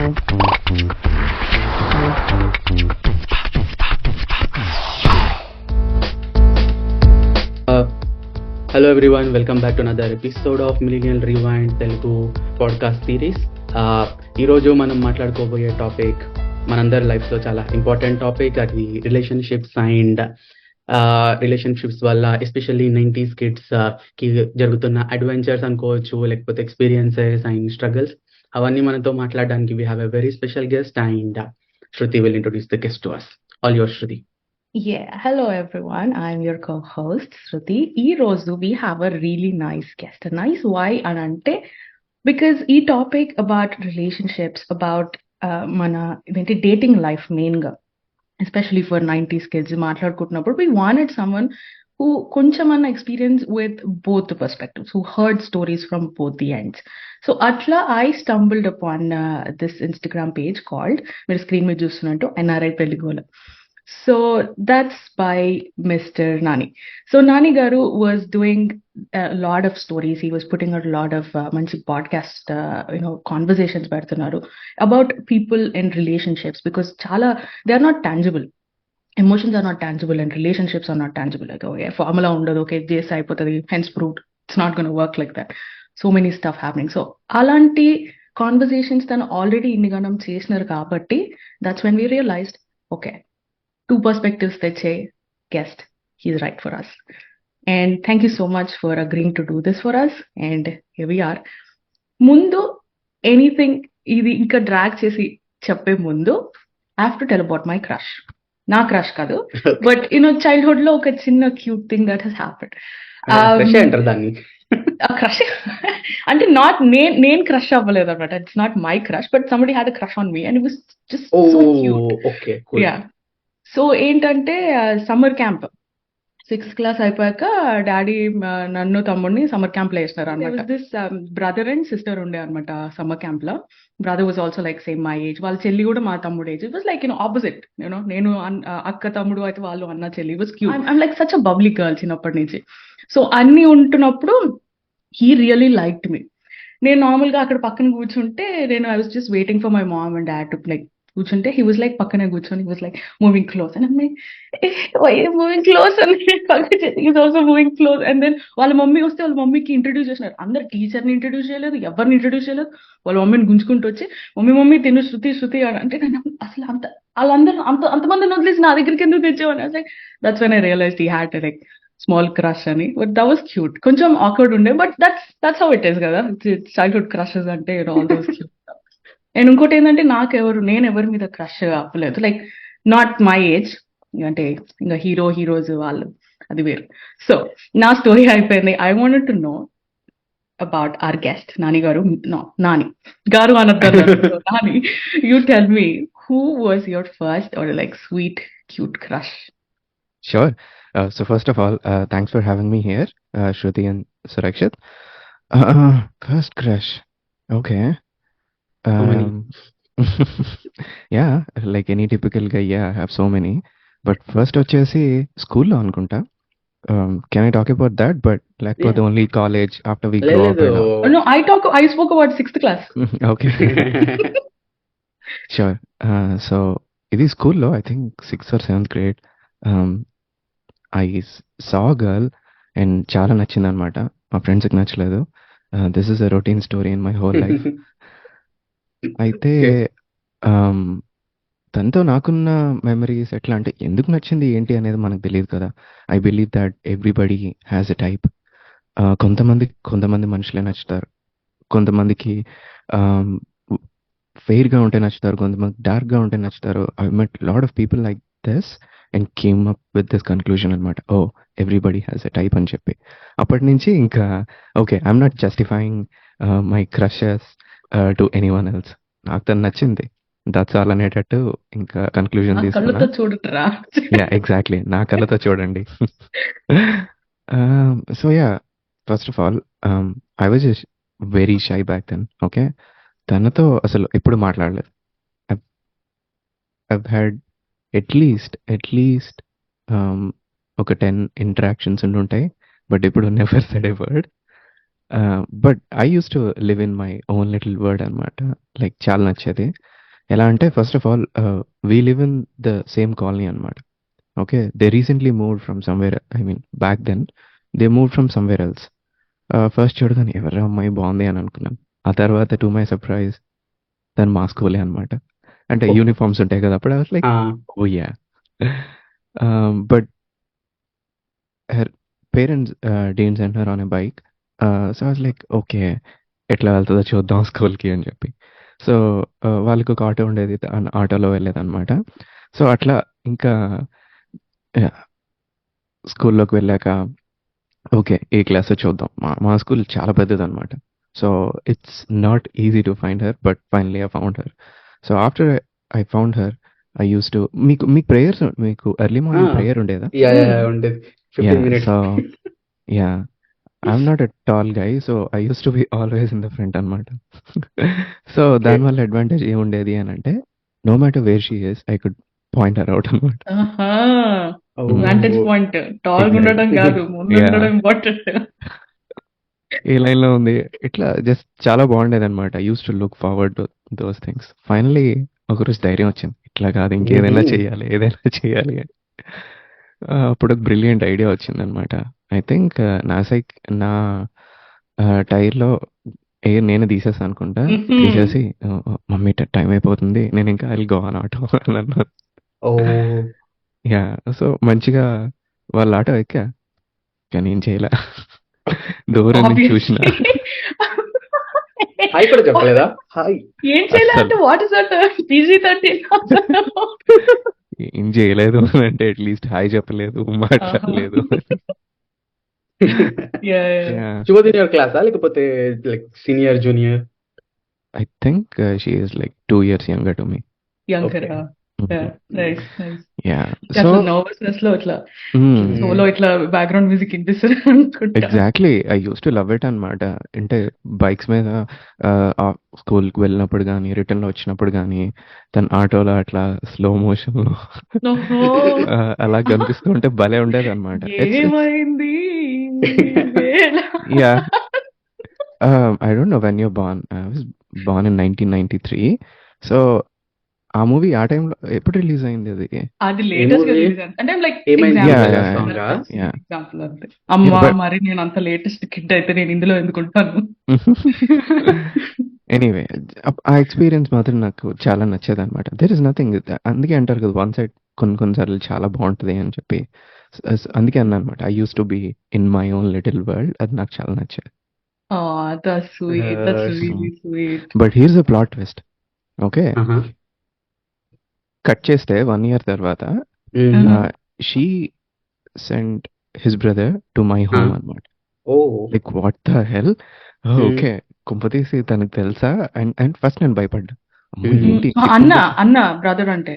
Hello everyone, welcome back to another episode of Millennial Rewind Telugu podcast series. ఈరోజు మనం మాట్లాడుకోబోయే topic మనందరి లైఫ్లో చాలా ఇంపార్టెంట్ టాపిక్, అది రిలేషన్షిప్స్ అండ్ రిలేషన్షిప్స్ వల్ల ఎస్పెషల్లీ 90s కిడ్స్కి జరుగుతున్న అడ్వెంచర్స్ అనుకోవచ్చు, లేకపోతే ఎక్స్పీరియన్సెస్ అండ్ స్ట్రగల్స్. అవన్నీ మనతో మాట్లాడడానికి we have a very special guest and Shruti will introduce the guest to us. All yours, Shruti. Yeah, hello everyone. I'm your co-host Shruti. Ee roju we have a really nice guest. A nice why anante because ee topic about relationships, about mana identi dating life main ga, especially for 90s kids maatladukuntunnappudu we wanted someone who konchamanna experience with both the perspectives, who heard stories from both the ends. So atla I stumbled upon this Instagram page called, mere screen మీద చూస్తున్నట్టు, NRI Pelli Gola. So that's by Mr. Nani. So Nani Garu was doing a lot of stories. He was putting out a lot of manchi podcast, conversations about people in relationships, because chala they are not tangible. Emotions are not tangible and relationships are not tangible. Like, okay, formula undadu, okay, this ayipotadi, hence proved. It's not going to work like that. So many stuff happening. So alanti conversations than already indiganam chesinaru kabatti, that's when we realized, okay, two perspectives that say, guest, he's right for us. And thank you so much for agreeing to do this for us. And here we are. Mundu, anything, ఇది ఇంకా drag చేసి చెప్పే ముందు I have to tell about my crush. నా crush కాదు, but childhood లో ఒక చిన్న cute thing that he's happened. అంటారు దాన్ని. క్రష్ అంటే నాట్ నేను క్రష్ అవ్వలేదు అనమాట. It's not my crush, but somebody had a crush on me and it was just so cute. Okay, yeah. So ఏంటంటే సమ్మర్ క్యాంప్ 6th క్లాస్ అయిపోయాక daddy నన్ను తమ్ముడిని సమ్మర్ క్యాంప్ లో వేసినారు అనమాట. దిస్ బ్రదర్ అండ్ సిస్టర్ ఉండే అనమాట summer camp లో. Brother was also like same my age, వాళ్ళ చెల్లి కూడా మా తమ్ముడు ఏజ్. ఇట్ వాస్ లైక్ ఆపోజిట్, నేను అక్క తమ్ముడు అయితే వాళ్ళు అన్న చెల్లి. Was cute. I'm like such a bubbly girl చిన్నప్పటి నుంచి. సో అన్ని ఉంటున్నప్పుడు హీ రియలీ లైక్డ్ మీ. నేను నార్మల్ గా అక్కడ పక్కన కూర్చుంటే I was just waiting for my mom and dad to like కూర్చుంటే, హీ వాజ్ లైక్ పక్కనే కూర్చొని, he was like moving close and why moving close అని is also moving close. And then వాళ్ళ మమ్మీ వస్తే వాళ్ళ మమ్మీకి ఇంట్రడ్యూస్ చేసినారు. అందరు టీచర్ని ఇంట్రడ్యూస్ చేయలేదు, ఎవరిని ఇంట్రడ్యూస్ చేయలేదు. వాళ్ళ మమ్మీని గుంజుకుంటూ వచ్చి మమ్మీ తిను శృతి అని అంటే, నేను అసలు వాళ్ళందరూ అంతమందిని వదిలేసి నా దగ్గరికి ఎందుకు తెచ్చామని. Like that's when I realised he had like small crush అని. But that was cute. కొంచెం ఆక్వర్డ్ ఉండే, but that's how it is కదా చైల్డ్హుడ్ క్రషెస్ అంటే, ఆల్ దోస్ క్యూట్. అండ్ ఇంకోటి ఏంటంటే నేను ఎవరి మీద క్రష్ అవ్వలేదు, లైక్ నాట్ మై ఏజ్. అంటే ఇంకా హీరోస్ వాళ్ళు అది వేరు. సో నా స్టోరీ అయిపోయింది. I wanted to know about our guest Nani garu. Nani garu అనొద్దు. Nani, you tell me, who was your first or like sweet cute crush? Sure. So first of all, thanks for having me here, Shruti and Surakshit. First crush. Okay. How many? Yeah, like any typical guy, yeah, I have so many. But first వచ్చేసి స్కూల్లో అనుకుంటా. Can I talk about that? But like for the only college after we grow up. No, I spoke about 6th class. Okay. Sure. So ఇది స్కూల్లో I think 6th or 7th grade. I saw a girl and చాలా నచ్చింది అనమాట. మా ఫ్రెండ్స్కి నచ్చలేదు. This is a routine story in my whole life. అయితే తనతో నాకున్న మెమరీస్ ఎట్లా అంటే, ఎందుకు నచ్చింది ఏంటి అనేది మనకు తెలియదు కదా. I believe that everybody has a type. కొంతమంది మనుషులే నచ్చుతారు, కొంతమందికి ఫెయిర్గా ఉంటే నచ్చుతారు, కొంతమంది డార్క్గా ఉంటే నచ్చుతారు. I met lot of people like this and came up with this conclusion అనమాట. ఓ ఎవ్రీబడి హ్యాస్ ఎ టైప్ అని చెప్పి అప్పటి నుంచి ఇంకా okay, I'm not justifying my crushes to anyone else. నాకు తను నచ్చింది, దట్స్ ఆల్ అనేటట్టు ఇంకా కన్క్లూజన్ తీసుకున్నా. చూడరా? యా, ఎగ్జాక్ట్లీ, నా కళ్ళతో చూడండి. So yeah, first of all I was very shy back then. Okay, తనతో అసలు ఎప్పుడు మాట్లాడలేదు. ఐవ్ హ్యాడ్ అట్లీస్ట్ ఒక 10 ఇంటరాక్షన్స్ ఉండుంటాయి, బట్ ఇప్పుడు never said a word. But I used to live in my own little world అనమాట. Like చాలా నచ్చేది. ఎలా అంటే first of all we live in the same colony అనమాట. Okay, they recently moved from somewhere, I mean back then they move from somewhere else. First చూడగానే ఎవరి అమ్మాయి బాగుంది అని అనుకున్నాను. ఆ తర్వాత టు మై సర్ప్రైజ్ తను మా స్కూలే అనమాట. అంటే ఓ. యూనిఫామ్స్ ఉంటాయి కదా అప్పుడు. I was like ah, oh yeah. But her parents didn't send her on a bike. So I was like, okay, ఎట్లా వెళ్తుందో చూద్దాం స్కూల్కి అని చెప్పి. సో వాళ్ళకి ఒక ఆటో ఉండేది, ఆటోలో వెళ్ళేదన్నమాట. సో అట్లా ఇంకా స్కూల్లోకి వెళ్ళాక ఓకే ఏ క్లాస్ చూద్దాం. మా స్కూల్ చాలా పెద్దదన్నమాట. So it's not easy to find her, but finally I found her. So after I found her I used to మీకు ప్రేయర్స్, మీకు ఎర్లీ ఆ, మార్నింగ్ ప్రేయర్ ఉండేదా? Yeah yeah Mm. ఉండేది yeah 15 minutes. So yeah I'm not a tall guy, so I used to be always in the front అనమాట. So okay. దానివల్ల advantage ఏముండేది అని అంటే no matter where she is I could point her out అనమాట. ఆహా, ఓ. vantage point. టాల్గా ఉండడం కాదు, ముందు యా ఉండడం ఇంపార్టెంట్. ఏ లైన్లో ఉంది ఇట్లా జస్ట్ చాలా బాగుండేది అనమాట. Use to look forward to those things. Finally ఒకరోజు ధైర్యం వచ్చింది, ఇట్లా కాదు ఇంకేదైనా చేయాలి, ఏదైనా చేయాలి అని. అప్పుడు ఒక బ్రిలియంట్ ఐడియా వచ్చిందనమాట. ఐ థింక్ నా టైర్లో ఎయిర్ నేను తీసేసాను అనుకుంటా. తీసేసి మమ్మీ టైం అయిపోతుంది, నేను ఇంకా ఐ గో ఆన్ ఆటో అని అన్నాను. ఓ. యా సో మంచిగా వాళ్ళ ఆటో ఎక్కా, కానీ ఏం చేయలే. దూరం నుంచి చూసిన హాయ్ కూడా చెప్పలేదా? హాయ్. ఏం చేయాలంటే అస్సలు వాట్ ఇస్ దట్ PG-13? ఏం చేయలేదు అని అంటే అట్లీస్ట్ హాయ్ చెప్పలేదు, మాట్లాడలేదు. Yeah she was in your క్లాసా లేకపోతే like senior junior? I think she is like 2 years younger to me. Younger. Okay. Nice nice. Yeah so అట్లా నర్వస్నెస్ లో ఇట్లా సోలో ఇట్లా బ్యాక్గ్రౌండ్ మ్యూజిక్ వినిపిస్తారు అనుకుంటా. Exactly I used to love it అనమాట. అంటే బైక్స్ మీద స్కూల్కి వెళ్ళినప్పుడు కానీ రిటర్న్లో వచ్చినప్పుడు కానీ తన ఆటోలో అట్లా స్లో మోషన్లో ఓహో, అలా కనిపిస్తూ ఉంటే భలే ఉండేది అనమాట. ఏమైంది వేళ? Yeah I don't know when you're born. I was born in 1993. So ఆ మూవీ ఆ టైంలో ఎప్పుడు రిలీజ్ అయింది అది? అది లేటెస్ట్ గా movie? రిలీజ్ అయింది. అంటే లైక్ ఏమైంది Yeah, కదా yeah, song ఆ? yeah. ఎగ్జాంపుల్ అంతే. అమ్మా but- మరి నేను అంత లేటెస్ట్ కిడ్ అయితే నేను ఇందులో ఎందుకుంటాను. ఎనీవే ఆ ఎక్స్పీరియన్స్ మాత్రం నాకు చాలా నచ్చేది అనమాట. దెర్ ఇస్ నథింగ్, అందుకే అంటారు కదా వన్ సైడ్ కొన్నిసార్లు చాలా బాగుంటుంది అని చెప్పి. అందుకే అన్నా అనమాట I used to be in my own little world. అది నాకు చాలా నచ్చేది. That's sweet. That's really sweet. But here's the plot twist. Okay, aha. Cut చేస్తే 1 year తర్వాత she send his brother to my home అనమాట. Oh. Like what the hell. Okay, కుంపతీసి తనకు తెలుసా? అండ్ ఫస్ట్ నేను భయపడ్డా. అమ్మో, Mhm. ఏంటి అన్న బ్రదర్ అంటే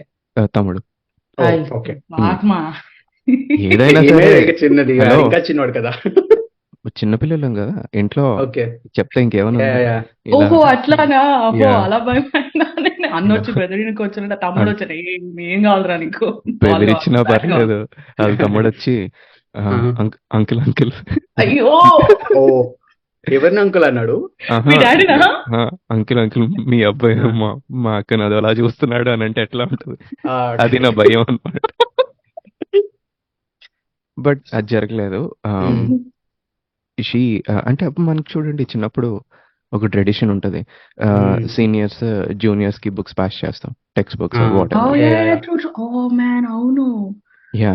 తమ్ముడు. ఓ, Ay, ఓకే. ఆత్మ. ఏదైనా ఈమె సరే ఇక చిన్నది Hello? ఇంకా చిన్నవాడు కదా. చిన్నపిల్లలం కదా ఇంట్లో, ఓకే. చెప్తే ఇంకేమైనా యా, ఉందా? యా. ఇలా ఓహో అట్లానా? అబ్బో Yeah. అలా భయపడినా నేను. అన్న వచ్చి బెదిరినకి వచ్చినట్టు తమ్ముడు వచ్చాడు, ఏం కావాలరా నీకు? బెదిరించినా పర్లేదు. వాళ్ళ తమ్ముడు వచ్చి Uh-huh. అంకుల్ అంకుల్ అయ్యో, ఓ, ఎవరిని అంకుల్ అన్నాడు? మీ డాడీనా? అంకుల్ అంకుల్ మీ అబ్బాయి మా అక్కను అది అలా చూస్తున్నాడు అని అంటే ఎట్లా ఉంటుంది? అది నా భయం అన్నమాట. బట్ అది జరగలేదు. షీ అంటే అప్పుడు మనకు చూడండి చిన్నప్పుడు ఒక ట్రెడిషన్ ఉంటుంది. సీనియర్స్ జూనియర్స్ కి బుక్స్ పాస్ చేస్తాం, textbooks what Oh ever. yeah, Yeah. true. Oh man, అవును. Yeah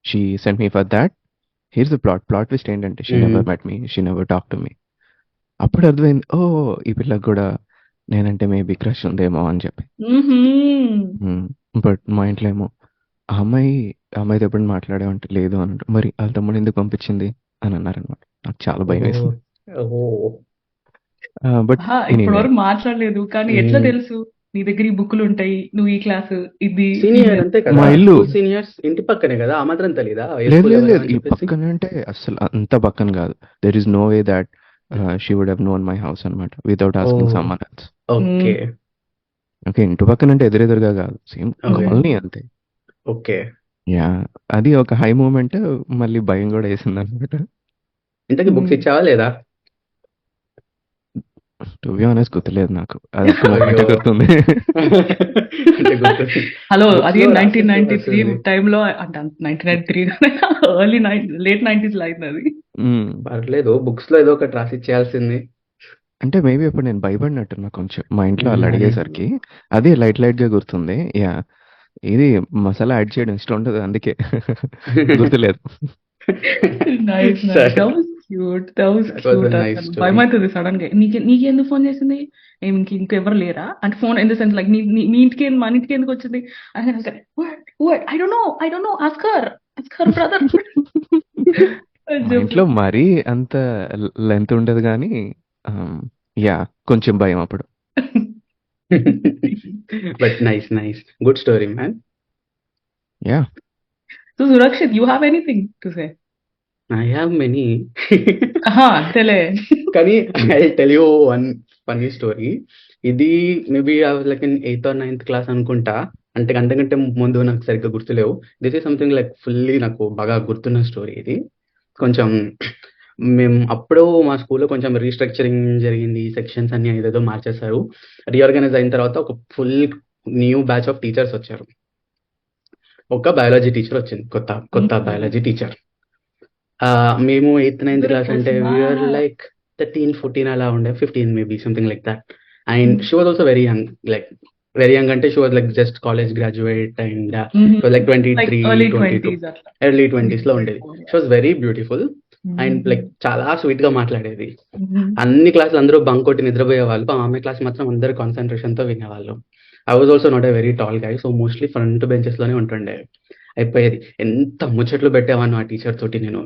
she sent me for that. Here's the plot twist ఏంటంటే she never met me, she never talk to me. అప్పుడు అర్థమైంది, ఓ ఈ పిల్లకి కూడా నేనంటే maybe crush ఉందేమో అని చెప్పి. బట్ మా ఇంట్లో ఏమో ఆ అమ్మాయితో ఎప్పుడు మాట్లాడేమంటే లేదు అని అంటారు. మరి వాళ్ళ తమ్ముడు ఎందుకు పంపించింది అని అన్నారనమాట. నాకు చాలా భయం వేసింది. బట్ ఇప్పటి వరకు మాట్లాడలేదు కానీ ఎట్లా తెలుసు నీ దగ్గర ఈ బుక్లు ఉంటాయి, నువ్వు ఈ క్లాస్ ఇది సీనియర్ అంతే కదా, మా ఇల్లు. సీనియర్స్ ఇంటి పక్కనే కదా, ఆ మాత్రం తెలీదా? లేదు ఈ పక్కన అంటే అసలు అంత పక్కన కాదు. There is no way that she would have known my house అనమాట without asking someone else. Okay. Okay, ఇంటి పక్కన అంటే ఎదురెదురుగా కాదు, సేమ్ Okay. కాలనీ అంతే. ఓకే. యా అది ఒక హై మూమెంట్. మళ్ళీ భయం కూడా వేసింది అనమాట. ఇంతకీ బుక్స్ ఇచ్చావా లేదా? టు బి ఆనెస్ట్ గుర్తులేదు నాకు. అది ఒక్క అయ్యో మూమెంటే గుర్తుంది. అంటే గుర్తుంది హలో బుక్స్ అది లో 1993 రాసింది టైంలో, అంటే 1993 ఎర్లీ లేట్ 90s లో అయింది అది. హ్మ్. పర్లేదు బుక్స్ లో ఏదో ఒకటి రాసి ఇచ్చేయాల్సింది. అంటే మేబీ అప్పుడు నేను భయపడినట్టున్నా కొంచెం. మా ఇంట్లో వాళ్ళు అది అడిగేసరికి. అది లైట్‌గా గుర్తుంది. యాహ్! ఇది మసాలా యాడ్ చేయడం ఇష్టం ఉండదు అందుకే. గుర్తులేదు. నైస్ నైస్, సరే that was cute, that was that was cute. A nice అసలు స్టోరీ. భయమవుతుంది సడన్ గా. నీకెందుకు ఫోన్ చేసింది? ఇంకెవరు లేరా అంటే? Phone in the sense like మీ ఇంటికి మన ఇంటికి ఎందుకు వచ్చింది అంటే, I don't know ask her brother అని మా చెప్పి. ఇంట్లో మరీ అంత లెంత్ ఉండదు గానీ యాహ్! కొంచెం భయం అప్పుడు. But nice good story man. Yeah! So Surakshit, you have anything to say? I have many అంతేలే. కానీ I tell you one funny story. ఇది maybe I was like in 8th or 9th class అనుకుంటా. అంటే అంతకంటే ముందు నాకు సరిగ్గా గుర్తులేవు. This is something like fully నాకు బాగా గుర్తున్న స్టోరీ ఇది. కొంచెం మేము అప్పుడు మా స్కూల్లో కొంచెం రీస్ట్రక్చరింగ్ జరిగింది. సెక్షన్స్ అన్ని ఏదేదో మార్చేశారు. రీఆర్గనైజ్ అయిన తర్వాత ఒక full new batch of teachers వచ్చారు. ఒక బయాలజీ టీచర్ వచ్చింది, కొత్త బయాలజీ టీచర్. మేము 8th 9th క్లాస్ అంటే వీఆర్ లైక్ 13 14 అలా ఉండే, 15 maybe something like that. And she was also very young, like very young అంటే she was like just college graduate and like 23 early 22 20s అట్లా. Early 20s లో ఉండేది. She was very beautiful and like చాలా sweet గా మాట్లాడేది. అన్ని క్లాసులు అందరూ బంక్ కొట్టి నిద్రపోయే వాళ్ళు, ఆమె క్లాస్ మాత్రం అందరు కాన్సన్ట్రేషన్ తో వినేవాళ్ళు. I was also not a very tall guy, so mostly front benches లోనే ఉంటుండే. అయిపోయేది. ఎంత ముచ్చట్లు పెట్టేవాను ఆ టీచర్ తోటి నేను.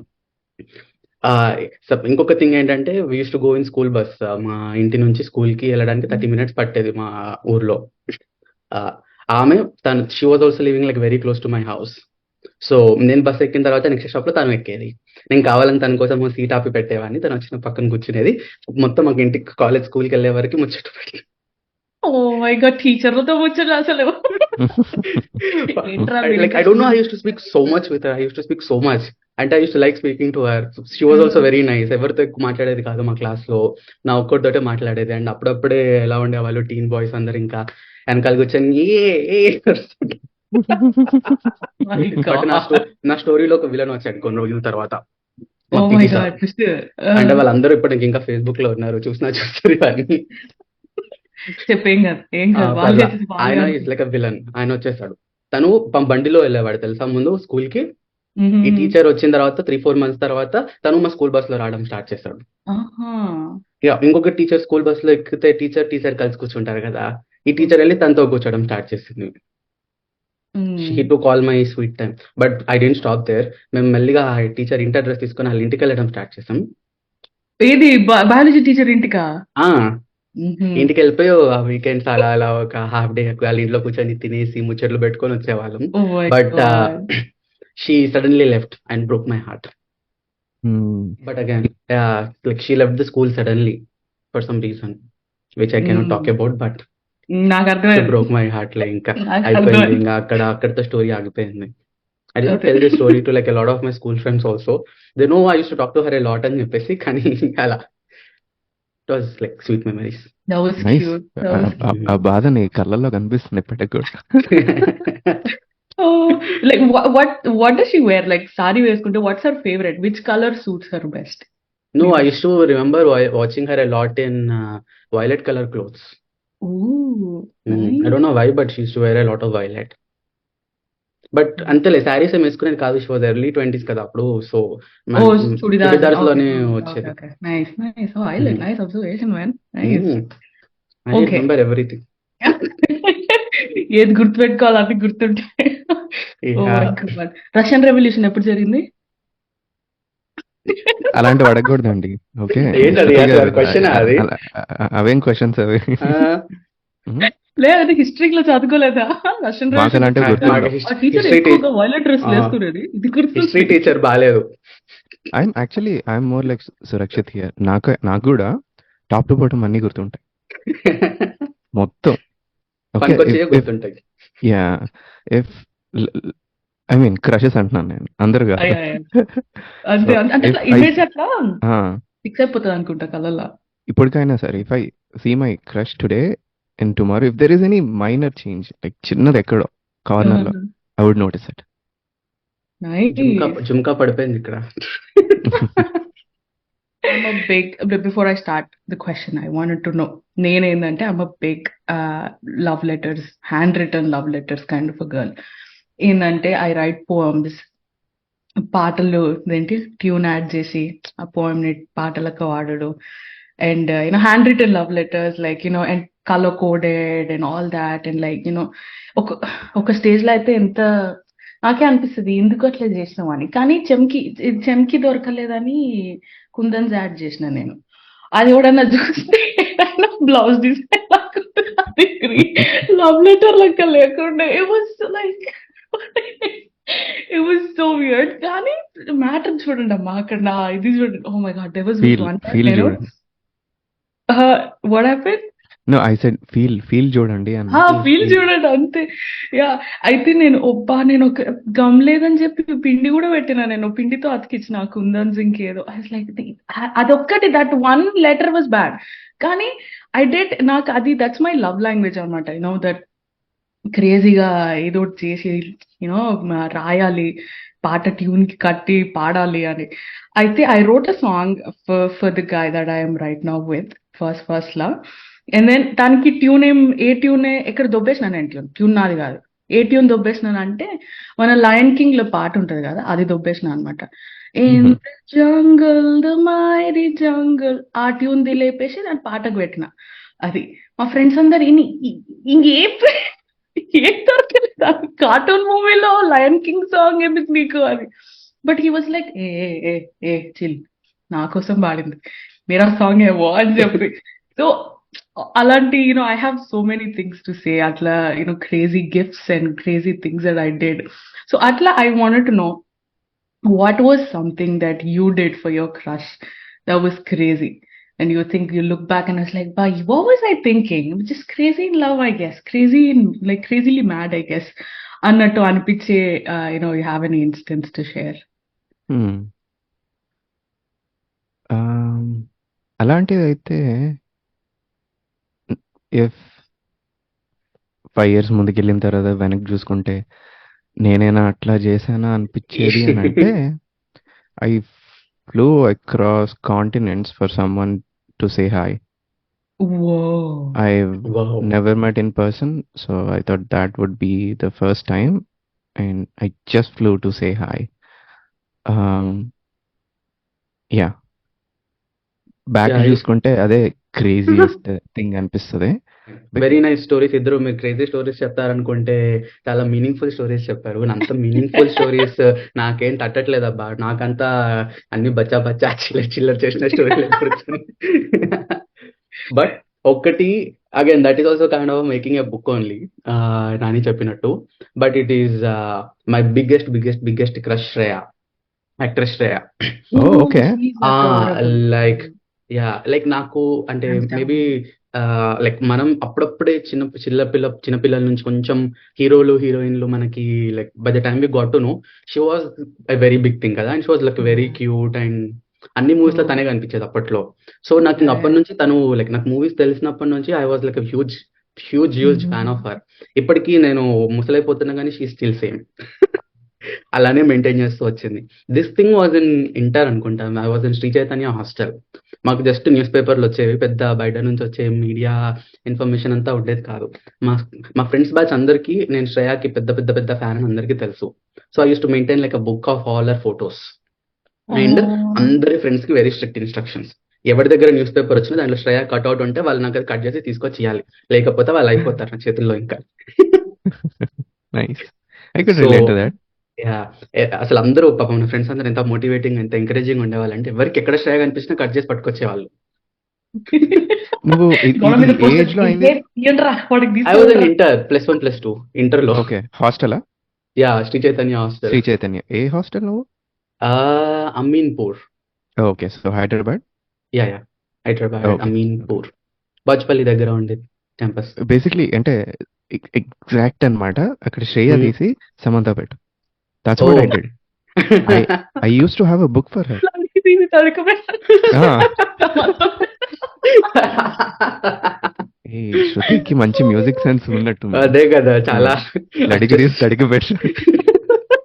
ఇంకొక థింగ్ ఏంటంటే we use to go in school bus. మా ఇంటి నుంచి స్కూల్ కి వెళ్ళడానికి 30 minutes పట్టేది మా ఊర్లో. ఆమె she was also living like very close to my house. So నేను బస్ ఎక్కిన తర్వాత నెక్స్ట్ స్టాప్ లో తను ఎక్కేది. నేను కావాలని తన కోసం సీట్ ఆపి పెట్టేవాడిని, తను వచ్చిన పక్కన కూర్చునేది. మొత్తం మాకు ఇంటికి కాలేజ్ స్కూల్కి వెళ్ళే వరకు ముచ్చట పెట్టి. ఓ మై గాడ్, టీచర్లతో ముచ్చట్లు అసలు. ఏంట్రా Like I don't know, I used to speak so much with her. I used to speak so much. And I used to like speaking to her. She was also very nice. ఎవరితో ఎక్కువ మాట్లాడేది కాదు మా class లో, నా ఒక్కడితోటే మాట్లాడేది. And అప్పుడప్పుడే ఎలా ఉండేవాళ్ళు టీన్ బాయ్స్ అందరు ఇంకా వెనకాల కూర్చొని బట్ నా స్టోరీలో ఒక విలన్ వచ్చాడు కొన్ని రోజుల తర్వాత. ఓ మా మై PT సార్. గాడ్, అంటే వాళ్ళందరూ ఇప్పటికి ఇంకా ఫేస్బుక్ లో ఉన్నారు, చూస్తారు ఇవన్నీ. చెప్పేం కాదు, ఏం కాదు. వాళ్ళు చేసేది వాళ్ళే ఆయన అనుకుంటా. Is like a villain. ఆయన వచ్చేసాడు. తను బండిలో వెళ్ళేవాడు తెలుసా ముందు స్కూల్ కి. ఈ టీచర్ వచ్చిన తర్వాత 3-4 months తర్వాత తను మా స్కూల్ బస్ లో రావడం స్టార్ట్ చేశాడు. ఆహా. ఇంకొక టీచర్ స్కూల్ బస్ లో ఎక్కితే టీచర్ కలిసి కూర్చుంటారు కదా, ఈ టీచర్ వెళ్ళి తనతో కూర్చోవడం స్టార్ట్ చేసింది. She to call my sweet time, but I didn't stop there. మేము మెల్లిగా ఆ టీచర్ ఇంటర్ డ్రెస్ తీసుకొని వాళ్ళ ఇంటికి వెళ్ళడం స్టార్ట్ చేసాం. ఏది బయాలజీ టీచర్ ఇంటికా? ఆ ఇంటికి వెళ్ళిపోయి ఆ వీకెండ్స్ అలా అలా ఒక హాఫ్ డే వాళ్ళ ఇంట్లో కూర్చొని తినేసి ముచ్చట్లు పెట్టుకొని వచ్చేవాళ్ళం. Oh my but god. she suddenly left and broke my heart. But again, like she left the school suddenly for some reason, which I cannot talk about. But నాకు she అర్థమైంది. broke my heart. Like ఇంకా నాకు అయిపోయింది, అర్థమైంది. ఇంకా అక్కడతో story ఆగిపోయింది. I did not అదే. tell this story to like a lot of my school friends also. They know I used to talk to her a lot అని చెప్పేసి, కానీ అలా it was like sweet memories. That was nice. cute. That was cute. ఆ బాధ నీ కళ్ళల్లో కనిపిస్తుంది ఇప్పటికి కూడా. Oh, like what does she wear? Like sari వేసుకుంటే what's her favorite? Which color suits her best? No, I used to remember watching her a lot in violet color clothes. Ooh, I nice. don't know why, but she used to wear a lot of violet. But అంతేలే, శారీస్ ఏం వేసుకునేది కాదు. She was early 20s కదా అప్పుడు. So Oh, chudidars. Chudidars లోనే Okay. వచ్చేది. Okay. Nice. Oh, I like nice observation, man. Nice. I Okay. remember everything. ఏది గుర్తుపెట్టుకోవాలి అది గుర్తుంటే. Oh my God. Russian revolution ఎప్పుడు జరిగింది? అలాంటివి అడగకూడదండి. ఓకే, ఏంటది అసలు question ఆ అది? అవేం క్వశ్చన్స్ అవి? లేదు, హిస్టరీలో చదువుకోలేదా? రష్యన్ మాకు అలాంటివి గుర్తుండవు. టీచర్ ఎక్కువగా వైలెట్ డ్రెస్ వేసుకునేది, ఇది హిస్టరీ గుర్తుంది. టీచర్ బాగాలేదు. ఐఎమ్ మోర్ లైక్ సురక్షిత్ హియర్. నాకు కూడా టాప్ టు బాటమ్ అన్ని గుర్తుంటాయి మొత్తం. పనికొచ్చే గుర్తుంటాయి. Yeah, if I mean crushes అంటున్నాను నేను, అందరు కాదు. అంతే, అంటే if I- ఇమేజ్ అట్లా ఆ, ఫిక్స్ అయిపోతుంది అనుకుంటా కళ్ళల్లో. ఇప్పటికైనా సరే if I see my crush today and tomorrow, if there is any minor change, like చిన్నది ఎక్కడో కార్నర్ లో, I would notice it. Jhumka Nice. Jhumka పడిపోయింది ఇక్కడ. I'm a big, before I start the question, I wanted to know, నేనేందంటే I'm a big love letters, handwritten love letters kind of a girl. ఏందంటే I write poems, పాటలు ఏంటి tune add చేసి ఆ poem ని పాటలకు వాడడు, and hand written love letters like and colour coded and all that, and like ఒక ఒక స్టేజ్ లో అయితే ఎంత నాకే అనిపిస్తుంది ఎందుకు అట్లా చేసినాం అని. కానీ చెమ్కి దొరకలేదని కుందన్స్ యాడ్ చేసిన నేను. అది ఎవడన్నా చూస్తే బ్లౌజ్ డిజైన్ లవ్ లెటర్ లెక్క లేకుండా it was like it was so weird. కానీ మ్యాటర్ చూడండి అమ్మా అక్కడ నా ఇది చూడండి. Oh my god, there was one time feel నేను చూడండి. what happened? No, I said feel చూడండి అన్న. ఫీల్ చూడండి అంతే. యా, అయితే నేను ఒక గమ్ లేదని చెప్పి పిండి కూడా పెట్టినా, నేను పిండితో అతికిచ్చిన కుందన్స్ ఇంకేదో. లైక్ అదొక్కటి, that one letter was bad. కానీ నాకు అది దట్స్ మై లవ్ లాంగ్వేజ్ అనమాట. దట్ క్రేజీగా ఏదో ఒకటి చేసి రాయాలి, పాట ట్యూన్ కి కట్టి పాడాలి అని. అయితే I wrote a song for the guy that I'm right now with first లా. అండ్ దెన్ దానికి ఏ ట్యూన్ ఎక్కడ దొబ్బేసిన నేను, ట్యూన్ నాది కాదు, ఏ ట్యూన్ దొబ్బేసినాను అంటే మన లయన్ కింగ్ లో పాట ఉంటది కదా, అది దొబ్బేసిన అనమాట. ఇన్ జంగల్ ద మైరీ జంగల్, ఆ ట్యూన్ ది లేపేసి దాని పాటకు పెట్టిన. అది మా ఫ్రెండ్స్ అందరు ఏం దొరకలేదు, కార్టూన్ మూవీలో లయన్ కింగ్ సాంగ్ ఎందుకు నీకు అని. But he was like A A A chill, నా కోసం పాడింది, మీరా సాంగ్ ఏమో అని చెప్పి. సో అలాంటి I have so many things to say అట్లా, crazy gifts and crazy things that I did. So అట్లా I wanted to know what was something that you did for your crush that was crazy, and you look back and it's like, "Bye, what was I thinking? Just crazy in love, I guess. Crazily mad, I guess." Annattu anipiche, you have any instance to share? అలాంటిది అయితే if 5 years ముందుకెళ్ళిన తర్వాత వెనక్కి చూసుకుంటే నేనేనా అట్లా చేశానా అనిపించేది అని అంటే, I flu across continents for someone to say hi. Whoa. Wow. Never met in person, so I thought that would be the first time, and I just flew to say hi. Yeah. Back Yeah, చూసుకుంటే అదే craziest thing అనిపిస్తుంది. Very nice stories. ఇద్దరు మీరు crazy stories చెప్తారనుకుంటే చాలా meaningful stories చెప్పారు. అంత meaningful stories నాకేం తట్టట్లేదు అబ్బా. నాకంతా అన్ని బచ్చా బచ్చా చిల్లర చేసిన స్టోరీలు బట్ ఒక్కటి again that is also kind of making a book only, Nani చెప్పినట్టు. But it is my biggest crush Shreya, actress Shreya. Okay. She's adorable. Like నాకు అంటే Hands down. మేబీ లైక్ మనం అప్పుడప్పుడే చిన్నపిల్లల నుంచి కొంచెం హీరోలు హీరోయిన్లు మనకి like by the time we got to know she was a very big thing కదా, and she was like very cute, and అన్ని మూవీస్ లో తనే కనిపించేది అప్పట్లో. సో నాకు ఇంక అప్పటి నుంచి తను లైక్ నాకు మూవీస్ తెలిసినప్పటి నుంచి I was like huge fan of her. ఇప్పటికీ నేను ముసలైపోతున్నా కానీ షీ స్టిల్ సేమ్. అలానే మెయింటైన్ చేస్తూ వచ్చింది. This thing was in inter అనుకుంటా. I was in Shri Chaitanya hostel. మాకు జస్ట్ న్యూస్ పేపర్లు వచ్చేవి, పెద్ద బయట నుంచి వచ్చే మీడియా ఇన్ఫర్మేషన్ అంతా ఉండేది కాదు. మా ఫ్రెండ్స్ బ్యాచ్ అందరికీ నేను శ్రేయాకి పెద్ద ఫ్యాన్ అని అందరికీ తెలుసు. So I used to maintain like a book of all her photos, and అందరి ఫ్రెండ్స్ కి వెరీ స్ట్రిక్ట్ ఇన్స్ట్రక్షన్స్. ఎవరి దగ్గర న్యూస్ పేపర్ వచ్చినా దాంట్లో శ్రేయ కట్అవుట్ ఉంటే వాళ్ళు నాకు కట్ చేసి తీసుకొచ్చి ఇవ్వాలి, లేకపోతే వాళ్ళు అయిపోతారు నా చేతుల్లో. ఇంకా nice, I could relate to that. అసలు అందరూ పాపం నా ఫ్రెండ్స్ అందరూ ఎంత మోటివేటింగ్, ఎంత ఎంకరేజింగ్ ఉండేవాళ్ళు అంటే ఎవరికి ఎక్కడ శ్రేయ కనిపించినా కట్ చేసి పట్టుకొచ్చేవాళ్ళు. నువ్వు ఏజ్ లో అయింది? I was in inter +1 +2 inter లో. ఓకే, హాస్టలా? శ్రీ చైతన్య హాస్టల్. శ్రీ చైతన్య. ఏ హాస్టల్ నువ్వు? Ameenpur. Okay, so Hyderabad. Hyderabad Okay. Ameenpur, Bajpalli దగ్గర ఉండేది క్యాంపస్. బేసిక్లీ అంటే ఎగ్జాక్ట్ అన్నమాట. అక్కడ శ్రేయ తీసి సమంత పెట్టు. That's what I did. I used to have a book for her. ఇది ఈ శృతికి మంచి మ్యూజిక్ సెన్స్ ఉన్నట్టుంది. అదే కదా చాలా లడిగిరీస్ తడికి పెట్టు.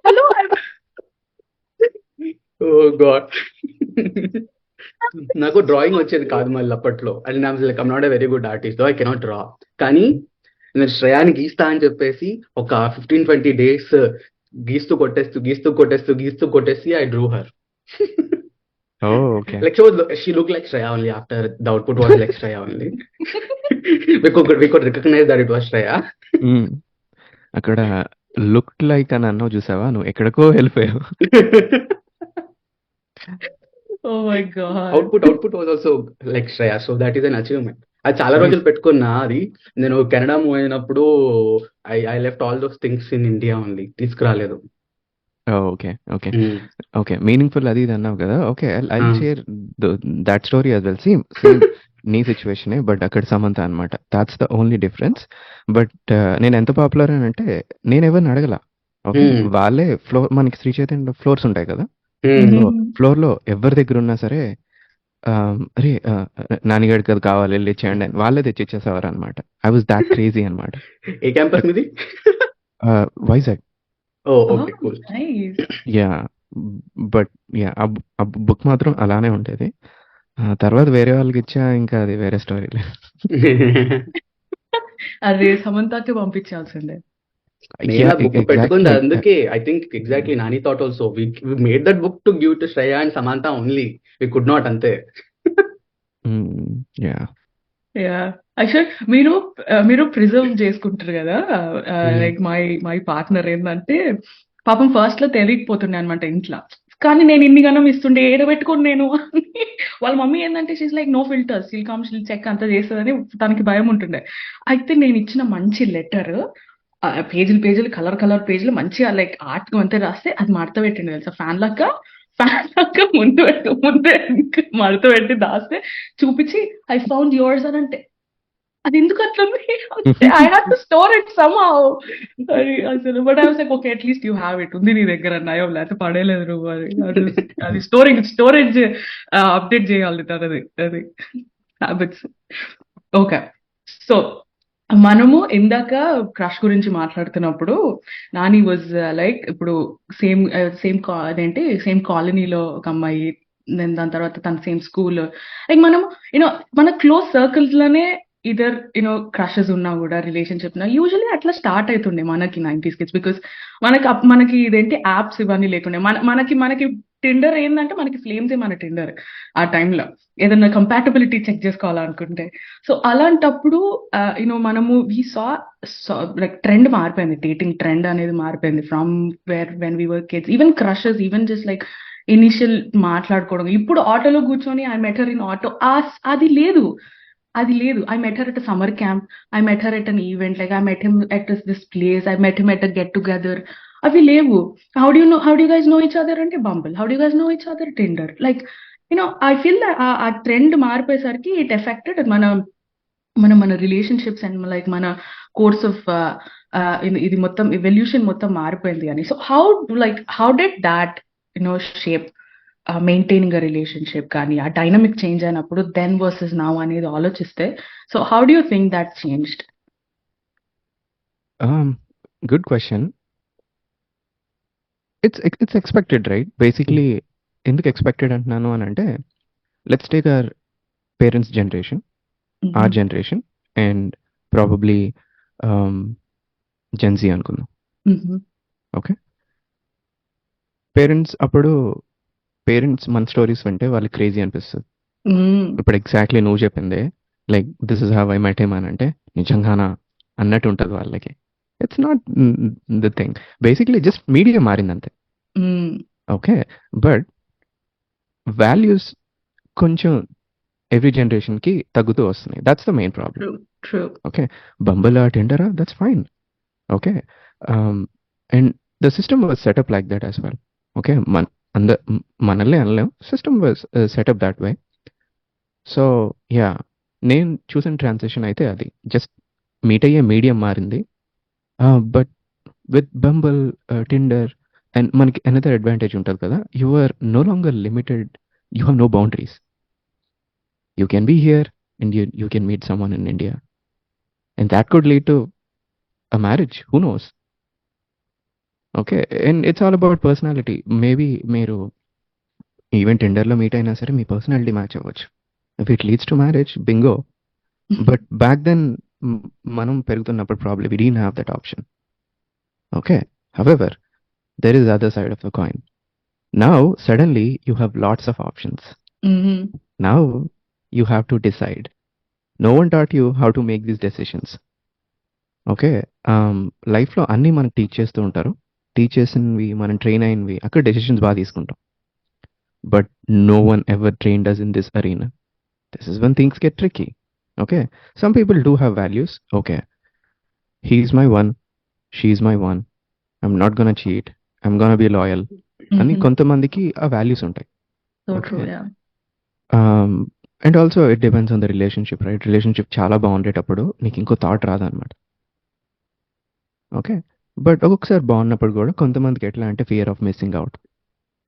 హలో ఓ గాడ్. నాకు డ్రాయింగ్ వచ్చేది కాదు మళ్ళీ అప్పట్లో. And I'm not a very good artist, I cannot draw. కానీ నేను శ్రేయాని గీస్తా అని చెప్పేసి ఒక 15-20 days గీస్తూ కొట్టేసి I Drew her. Okay. Like she looked like Shreya only after the output was like Shreya only. we could recognize that it was Shreya. అక్కడ look like అని అన్నావు చూసావా, నువ్వు ఎక్కడికో వెళ్ళిపోయావు. Oh my god. Output was also like Shreya, so that is an achievement. అది చాలా రోజులు పెట్టుకున్నా. అది నేను కెనడా మూవ్ అయినప్పుడు I left all those things in India only, తీసుకురాలేదు. ఓకే ఓకే ఓకే మీనింగ్ఫుల్ అది ఇది అన్నావు కదా. Okay I share that story as well. Same నీ సిచ్యువేషనే, బట్ అక్కడ సమంత అనమాట. That's the only difference. But నేను ఎంత పాపులర్ అని అంటే నేను ఎవరిని అడగల. ఓకే, వాళ్ళే ఫ్లోర్, మనకి శ్రీ చైతన్య ఫ్లోర్స్ ఉంటాయి కదా, ఫ్లోర్ లో ఎవరి దగ్గర ఉన్నా సరే అరే నానిగాడికి అది కావాలి వెళ్ళి ఇచ్చేయండి అని వాళ్ళే తెచ్చిచ్చేసేవారు అనమాట. ఐ వాజ్ దాట్ క్రేజీ అనమాట. ఏ క్యాంపస్ మీది? Vizag. Okay cool. Yeah, but yeah ఆ బుక్ మాత్రం అలానే ఉండేది. తర్వాత వేరే వాళ్ళకి ఇచ్చా, ఇంకా అది వేరే స్టోరీ. అదే సమంతకి పంపించాల్సిందే. పెట్టుకుంది అందుకే. I think exactly Nani thought also we made that book to give to Shreya and Samantha only. We could not, అంతే. మీరు ప్రిజర్వ్ చేసుకుంటారు కదా. లైక్ మై పార్ట్నర్ ఏంటంటే పాపం ఫస్ట్ లో తెలియకపోతుండే అనమాట ఇంట్లో. కానీ నేను ఇన్ని గణం ఇస్తుండే ఏడబెట్టుకోండి నేను. వాళ్ళ మమ్మీ ఏంటంటే she's like no filters, she'll come she'll check అంతా చేస్తుందని తనకి భయం ఉంటుండే. అయితే నేను ఇచ్చిన మంచి లెటర్, పేజీలు కలర్ పేజీలు మంచిగా లైక్ ఆర్ట్ అంతా రాస్తే అది మడత పెట్టిండు తెలుసా, ఫ్యాన్ లక్క ముందు మడత పెట్టి దాస్తే చూపించి ఐ ఫౌండ్ యువర్స్ అని అంటే అది ఎందుకు అట్లా I have to store it somehow. అసలు but I was like okay at least you have it, ఉంది నీ దగ్గర అన్నాయో, లేకపోతే పడేలేదు నువ్వు. అది స్టోరేజ్ అప్డేట్ చేయాలి అది హ్యాబిట్స్. ఓకే, సో మనము ఇందాక క్రష్ గురించి మాట్లాడుతున్నప్పుడు నాని వాజ్ లైక్ ఇప్పుడు అదేంటి సేమ్ కాలనీలో ఒక అమ్మాయి, దాని తర్వాత తన సేమ్ స్కూల్. లైక్ మనం మన క్లోజ్ సర్కిల్స్ లోనే ఇదర్ క్రషెస్ ఉన్నా కూడా రిలేషన్షిప్ యూజువల్లీ అట్లా స్టార్ట్ అవుతుండే మనకి 90s కిడ్స్. బికాస్ మనకి ఇదేంటి యాప్స్ ఇవన్నీ లేకుండే. మనకి టిండర్ ఏంటంటే మనకి ఫ్లేమ్సే మన టిండర్ ఆ టైంలో, ఏదన్నా కంపాటబిలిటీ చెక్ చేసుకోవాలనుకుంటే. సో అలాంటప్పుడు మనము వి సా లైక్ ట్రెండ్ మారిపోయింది, డేటింగ్ ట్రెండ్ అనేది మారిపోయింది from when we were kids. Even crushes, even just like initial మాట్లాడుకోవడం. ఇప్పుడు ఆటోలో కూర్చొని I met her in auto, అది లేదు. I met her at a summer camp. I met her at an event. Like I met him at this place. I met him at a get together. అవి లేవు. How do you guys know each other అంటే Bumble. How do you guys know each other? Tinder. Like I feel that ఆ trend మారిపోయేసరికి it affected మన relationships and like మన course of ఇది మొత్తం evolution మొత్తం మారిపోయింది అని. So how did that shape maintaining a relationship కానీ ఆ డైనమిక్ చేంజ్ అయినప్పుడు దెన్ వర్సెస్ నౌ అనేది ఆలోచిస్తే, so how do you think that changed? Good question. It's expected, right? Basically ఎందుకు ఎక్స్పెక్టెడ్ అంటున్నాను అని అంటే, let's take our parents generation, or generation and probably gen z అనుకుందాం. ఓకే, పేరెంట్స్ మన stories వింటే వాళ్ళకి క్రేజీ అనిపిస్తుంది. ఇప్పుడు ఎగ్జాక్ట్లీ నువ్వు చెప్పిందే, like this is how I met him అని అంటే నిజంగానా అన్నట్టు ఉంటుంది వాళ్ళకి. It's not the thing. Basically just media మారింది అంతే. ఓకే, బట్ వాల్యూస్ కొంచెం ఎవ్రీ జనరేషన్కి తగ్గుతూ వస్తున్నాయి. That's the main problem. Okay, Bumble టెండరా, that's fine. Okay, and the system was set up like that as well. Okay, మనల్ని అనలేం, system was set up that way. So yeah, నేను చూసిన ట్రాన్సాక్షన్ అయితే అది జస్ట్ మీట్ అయ్యే మీడియం మారింది. But with Bumble, Tinder and మనకి అనదర్ అడ్వాంటేజ్ ఉంటుంది కదా, you are no longer limited You have no boundaries. You can be here and you can meet someone in India, and that could lead to a marriage. Who knows? Okay, and it's all about personality. Maybe మీరు even టెండర్లో meet అయినా సరే మీ personality match అవ్వచ్చు. If it leads to marriage, bingo. But back then మనం పెరుగుతున్నప్పుడు probably we didn't have that option. Okay, however there is other side of the coin. Now suddenly you have lots of options. Mhm. Now you have to decide. No one taught you how to make these decisions. Okay, లైఫ్లో అన్నీ మనకు teach చేస్తూ ఉంటారు. Teach చేసినవి మనం train అయినవి అక్కడ decisions బాగా తీసుకుంటాం. But no one ever trained us in this arena. This is when things get tricky. Okay, some people do have values. Okay, he's my one, she's my one, I'm not gonna cheat, I'm gonna be loyal అని Mhm. కొంతమందికి ఆ values ఉంటాయి. So Okay. true, yeah. And also it depends on the relationship, right? Relationship చాలా బాగుండేటప్పుడు నీకు ఇంకో thought రాదనమాట. Okay, but ఒక్కొక్కసారి బాగున్నప్పుడు కూడా కొంతమందికి ఎట్లా అంటే fear of missing out,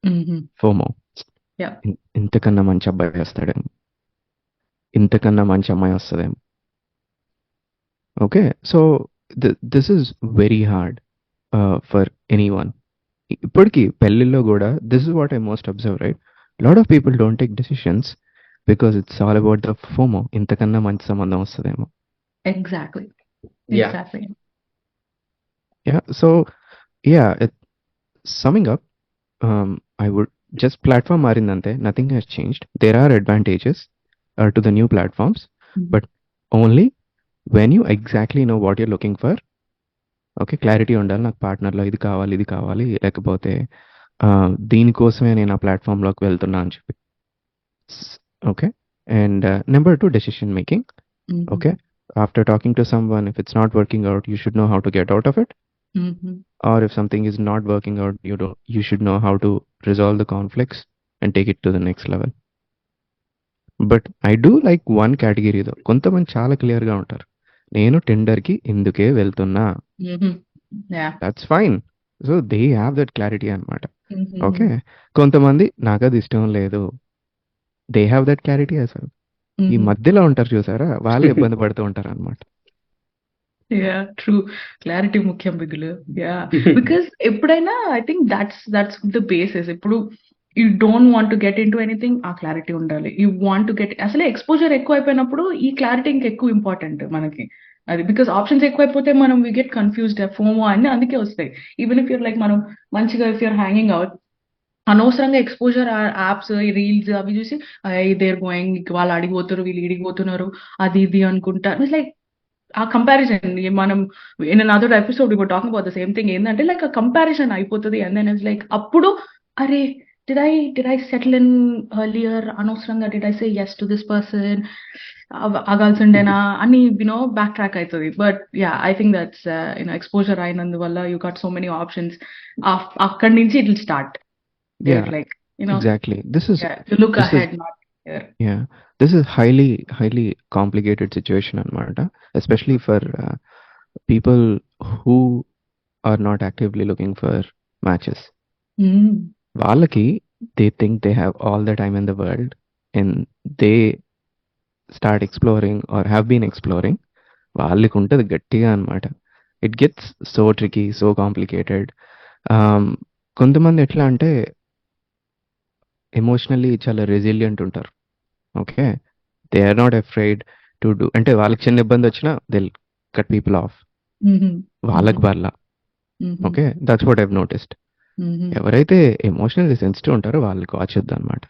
Mhm. FOMO. Yeah. ఇంతకన్నా మంచి అబ్బాయి వస్తాడేమో, ఇంతకన్నా మంచి అమ్మాయి వస్తుందేమో. Okay, so this is very hard for any one. ఇప్పటికీ పెళ్ళిళ్ళలో కూడా this is what I most observe, right? Lot of people don't take decisions because it's all about the FOMO. ఇంతకన్నా మంచి సంబంధం వస్తుందేమో. Exactly. Yeah. Exactly. So summing up, I would just platform మారిందంతే, nothing has changed. There are advantages to the new platforms, Mhm. but only when you exactly know what you're looking for. Okay, clarity ఉండాలి. నాకు పార్ట్నర్లో ఇది కావాలి, ఇది కావాలి, లేకపోతే దీనికోసమే నేను ఆ ప్లాట్ఫామ్లోకి వెళ్తున్నా అని చెప్పి. Okay, and number 2, decision making. Mhm. Okay, after talking to someone, if it's not working out, you should know how to get out of it. Mhm. Or if something is not working out, you should know how to resolve the conflicts and take it to the next level. But I do like one category though. కొంతమంది చాలా clear గా ఉంటారు, నేను tender కి ఇందుకే వెళ్తున్నా. Mhm. Yeah. That's fine. So they have that clarity అనమాట. Mhm. Okay, కొంతమంది నాకు అది ఇష్టం లేదు, they have that clarity as well. ఈ Mhm. మధ్యలో ఉంటారు చూసారా, వాళ్ళే ఇబ్బంది పడుతూ ఉంటారు అనమాట. Yeah, true. Clarity ముఖ్యం బిగులు. Yeah. Because ఎప్పుడైనా I think that's the basis. ఇప్పుడు you don't want to get into anything, ఆ క్లారిటీ ఉండాలి. You want to get అసలే ఎక్స్పోజర్ ఎక్కువ అయిపోయినప్పుడు ఈ క్లారిటీ ఇంకెక్కువ ఇంపార్టెంట్ మనకి. అది బికాస్ ఆప్షన్స్ ఎక్కువైపోతే మనం వి గెట్ కన్ఫ్యూజ్డ్, ఫోమో అన్ని అందుకే వస్తాయి. ఈవెన్ ఇఫ్ యూర్ లైక్ మనం మంచిగా ఇఫ్ యూర్ హ్యాంగింగ్ అవుట్, అనవసరంగా ఎక్స్పోజర్ యాప్స్, రీల్స్ అవి చూసి దేర్ గోయింగ్, వాళ్ళు అడిగిపోతారు, వీళ్ళు ఇడిగిపోతున్నారు, అది ఇది అనుకుంటా. ఇట్స్ లైక్ ఆ కంపారిజన్ మనం ఇన్ అనదర్ ఎపిసోడ్ ఇప్పుడు talking about the same thing ఏంటంటే లైక్ ఆ కంపారిజన్ అయిపోతుంది. అండ్ దెన్ ఇట్స్ లైక్ అప్పుడు అరే did I settle in earlier, అనవసరంగా did I say yes to this person, ఆగాల్సిండేనా అని బ్యాక్ ట్రాక్ అవుతుంది. But yeah, I think that's exposure అయినందువల్ల you got so many options. అక్కడి నుంచి it will start. Yeah, like exactly. you look This is ahead, not here. Yeah, this is highly complicated situation anamata, especially for people who are not actively looking for matches. Mm. వాళ్ళకి they think they have all the time in the world and they start exploring or have been exploring. వాళ్ళకి ఉంటుంది గట్టిగా అనమాట. It gets so tricky, so complicated. కొంతమంది ఎట్లా అంటే emotionally చాలా resilient ఉంటారు. Okay, they are not afraid to do, అంటే వాళ్ళకి చిన్న ఇబ్బంది వచ్చినా they'll cut people off. Mhm. వాళ్ళకి వాళ్ళ. Mhm. Okay, that's what I've noticed. Mhm. ఎవరైతే ఎమోషనల్లీ సెన్సిటివ్ ఉంటారో వాళ్ళకి వాచొద్దు అనమాట.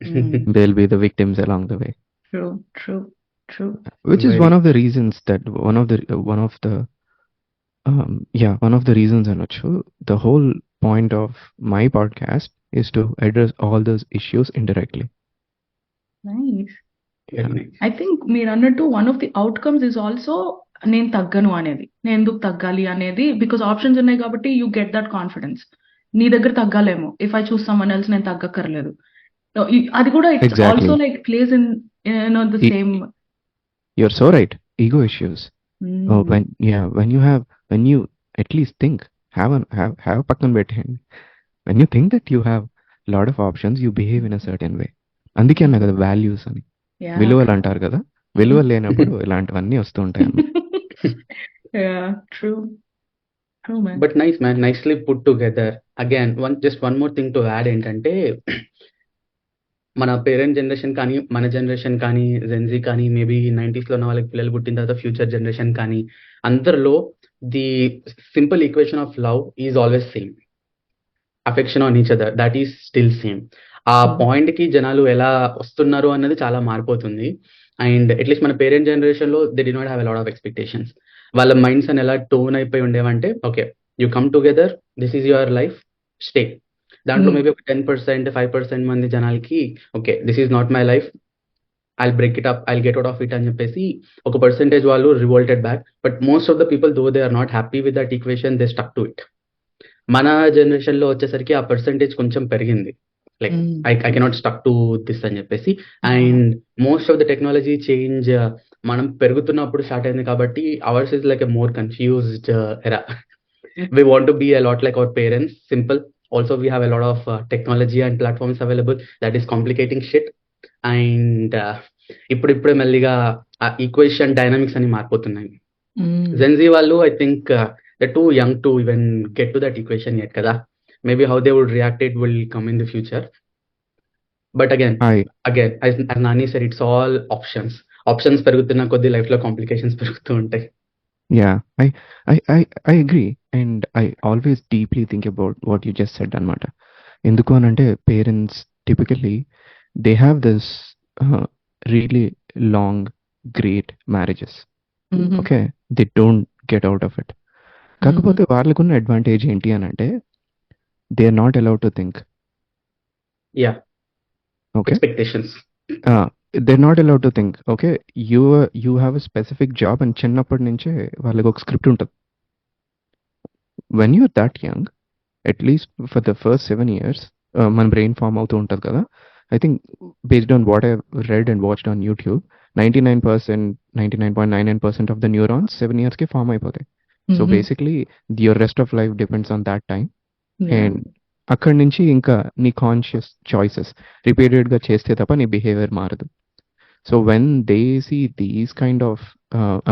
Mm. They will be the victims along the way. True. Which is Very. one of the reasons that one of the reasons అనొచ్చు. The whole point of my podcast is to address all those issues indirectly. Nice. Yeah. Very nice. I think మీరు అన్నట్టు one of the outcomes is also నేను తగ్గను అనేది, నేను ఎందుకు తగ్గాలి అనేది. Because options ఉన్నాయి కాబట్టి యూ గెట్ దట్ కాన్ఫిడెన్స్. నీ దగ్గర తగ్గాలేమో, if I choose someone else నేను తగ్గక్కర్లేదు. అది కూడా it's Exactly. Also like place in the E- same. You're so right. Ego issues. Oh, when you at least think, have పక్కన పెట్టేయండి. When you think that you have a lot of options, you behave in a certain way. అందుకే అన్నా కదా values అని, Yeah. విలువలు అంటారు కదా, విలువలు లేనప్పుడు ఇలాంటివన్నీ వస్తూ ఉంటాయి అన్నమాట. Yeah, true. True, man. But nice man, nicely put together. Again one more thing to add ఏంటంటే, మన పేరెంట్ జనరేషన్ కానీ, మన జనరేషన్ కానీ, జెన్జీ కానీ, మేబీ 90s లో ఉన్న వాళ్ళకి పిల్లలు పుట్టిన తర్వాత ఫ్యూచర్ జనరేషన్ కానీ, అందరిలో the simple equation of love is always same. Affection on each other, that is still same. ఆ పాయింట్ కి జనాలు ఎలా వస్తున్నారు అన్నది చాలా మారిపోతుంది. అండ్ అట్లీస్ట్ మన పేరెంట్ జనరేషన్ లో they did not have a lot of expectations. వాళ్ళ మైండ్స్ అని ఎలా టోన్ అయిపోయి ఉండేవంటే, okay you come together, this is your life, stay. దాంట్లో మేబీ ఒక 10%, 5% మంది జనాలకి okay this is not my life, I'll break it up, I'll get out of it అని చెప్పేసి ఒక పర్సెంటేజ్ వాళ్ళు revolted back. But most of the people though they are not happy with that equation, they stuck to it. మన generation లో వచ్చేసరికి ఆ percentage కొంచెం పెరిగింది, like I cannot stuck to this అని చెప్పేసి. And most of the technology change మనం పెరుగుతున్నప్పుడు స్టార్ట్ అయింది కాబట్టి ours is like a more confused era. We want to be a lot like our parents, simple. Also, we have a lot of technology and platforms available that is complicating shit. And ఇప్పుడిప్పుడే మెల్లిగా ఆ equation dynamics అని మారిపోతున్నాయి. జెన్జీ వాళ్ళు I think they too young to even get to that equation yet కదా. Maybe how they would react it will come in the future. But again as Nani said, it's all options పెరుగుతున్న కొద్ది life లో complications పెరుగుతూ ఉంటాయి. Yeah, I agree, and I always deeply think about what you just said అన్నమాట. ఎందుకు అనంటే parents typically they have this really long great marriages. Okay, they don't get out of it. కాకపోతే వాళ్ళకున్న advantage ఏంటి అని అంటే they are not allowed to think. Yeah, okay, expectations. they're not allowed to think. Okay, you have a specific job and చిన్నప్పటి నుంచే వాళ్ళకి ఒక script ఉంటుంది. when you're that young, at least for the first 7 years మన brain form అవుతూ ఉంటుంది కదా. I think based on what I've read and watched on YouTube, 99.99% of the neurons 7 years కి ఫామ్ అయిపోతాయి. So basically your rest of life depends on that time. And అక్కడి నుంచి ఇంకా నీ కాన్షియస్ చాయిసెస్ రిపీటెడ్గా చేస్తే తప్ప నీ బిహేవియర్ మారదు. So when they see these kind of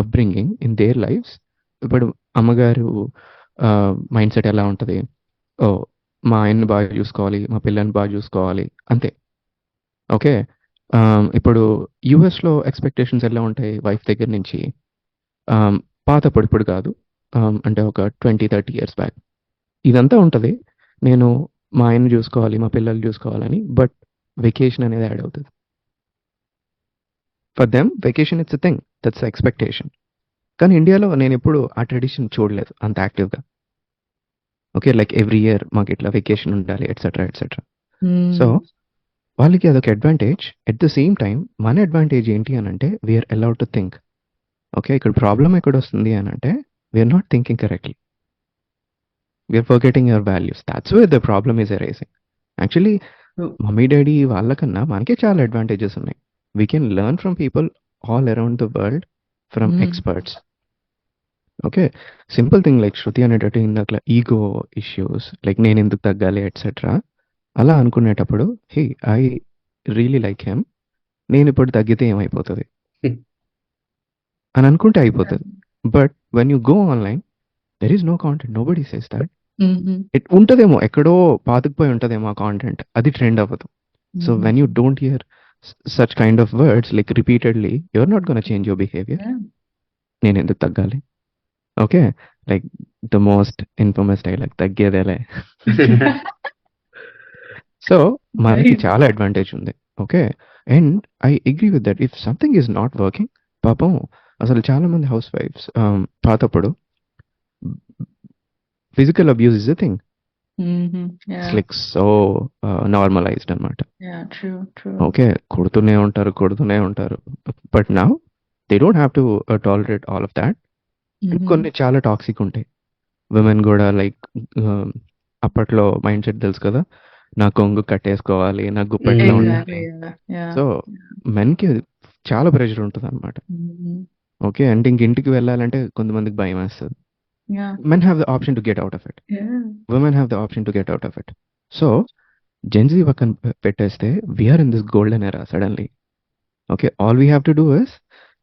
upbringing in their lives, ఇప్పుడు అమ్మగారు మైండ్ సెట్ ఎలా ఉంటుంది, ఓ మా ఆయన్ని బాగా చూసుకోవాలి, మా పిల్లల్ని బాగా చూసుకోవాలి, అంతే. ఓకే, ఇప్పుడు యూఎస్లో ఎక్స్పెక్టేషన్స్ ఎలా ఉంటాయి వైఫ్ దగ్గర నుంచి, పాతప్పుడు ఇప్పుడు కాదు, అంటే ఒక 20-30 years బ్యాక్ ఇదంతా ఉంటుంది. నేను మా ఆయన్ని చూసుకోవాలి, మా పిల్లలు చూసుకోవాలని, బట్ వెకేషన్ అనేది యాడ్ అవుతుంది. For them vacation it's a thing, that's expectation. కానీ ఇండియాలో నేను ఎప్పుడు ఆ ట్రెడిషన్ చూడలేదు అంత యాక్టివ్గా. ఓకే, లైక్ ఎవ్రీ ఇయర్ మాకు ఇట్లా వెకేషన్ ఉండాలి ఎట్సెట్రా ఎట్సెట్రా. సో వాళ్ళకి అదొక advantage. At the same time మన అడ్వాంటేజ్ ఏంటి అని అంటే we're allowed to think. Okay, ఇక్కడ ప్రాబ్లం ఎక్కడ వస్తుంది అని అంటే we're not thinking correctly. we're forgetting your values. That's where the problem is arising. Actually, mummy daddy వాళ్ళకన్నా మనకే చాలా అడ్వాంటేజెస్ ఉన్నాయి. We can learn from people all around the world, from experts. Okay, simple thing like Shruti అనేటట్టు ఇందాక ego issues, like నేను ఎందుకు తగ్గాలి et cetera అలా అనుకునేటప్పుడు, hey I really like hmm, నేను ఇప్పుడు తగ్గితే ఏమైపోతుంది అని అనుకుంటే అయిపోతుంది. But when you go online there is no content, nobody says that. It ఉంటదేమో ఎక్కడో పాతుకుపోయి ఉంటదేమో ఆ కాంటెంట్, అది ట్రెండ్ అవ్వదు. So when you don't hear such kind of words like repeatedly, you're not gonna change your behaviour. నేను ఎందుకు తగ్గాలి? Okay, like the most infamous dialogue, తగ్గేదేలే. సో మనకి చాలా అడ్వాంటేజ్ ఉంది. Okay, and I agree with that. If something is not working, పాపం అసలు చాలా మంది హౌస్ వైఫ్స్ పాతప్పుడు physical abuse is a thing. It's like so normalized అన్నమాట. ఓకే, కొడుతూనే ఉంటారు. But now they don't have to tolerate all of that. కొన్ని చాలా టాక్సిక్ ఉంటాయి. విమెన్ కూడా లైక్ అప్పట్లో మైండ్ సెట్ తెలుసు కదా, నా కొంగు కట్టేసుకోవాలి, నా గుప్పెట్లో ఉండాలి. సో మెన్కి చాలా ప్రెషర్ ఉంటుంది అనమాట. ఓకే, అంటే ఇంటికి వెళ్ళాలంటే కొంతమందికి భయం వేస్తుంది. Men have the option to get out of it. Women have the option to get out of it. So Gen Z పక్కన పెట్టేస్తే we're in this golden era suddenly. Okay, all we have to do is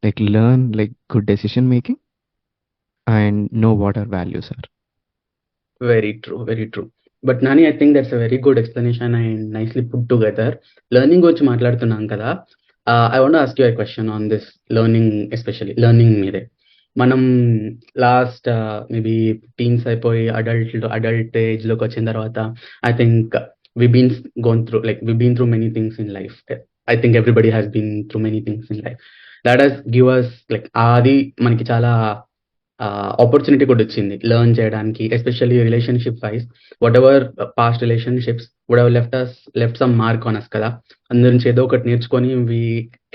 like learn like good decision making and know what our values are. Very true, very true. But Nani, I think that's a very good explanation and nicely put together. Learning గురించి మాట్లాడుతున్నాం కదా. I want to ask you a question on this learning, especially learning మీదే. మనం last maybe teens అయిపోయి adult ఏజ్లోకి వచ్చిన తర్వాత I think we been gone through like we been through many things in life. I think everybody has been through many things in life. That has give us like అది మనకి చాలా opportunity కూడా వచ్చింది learn చేయడానికి, especially relationship wise. Whatever past relationships would have left some mark on us కదా. అందరి నుంచి ఏదో ఒకటి నేర్చుకొని we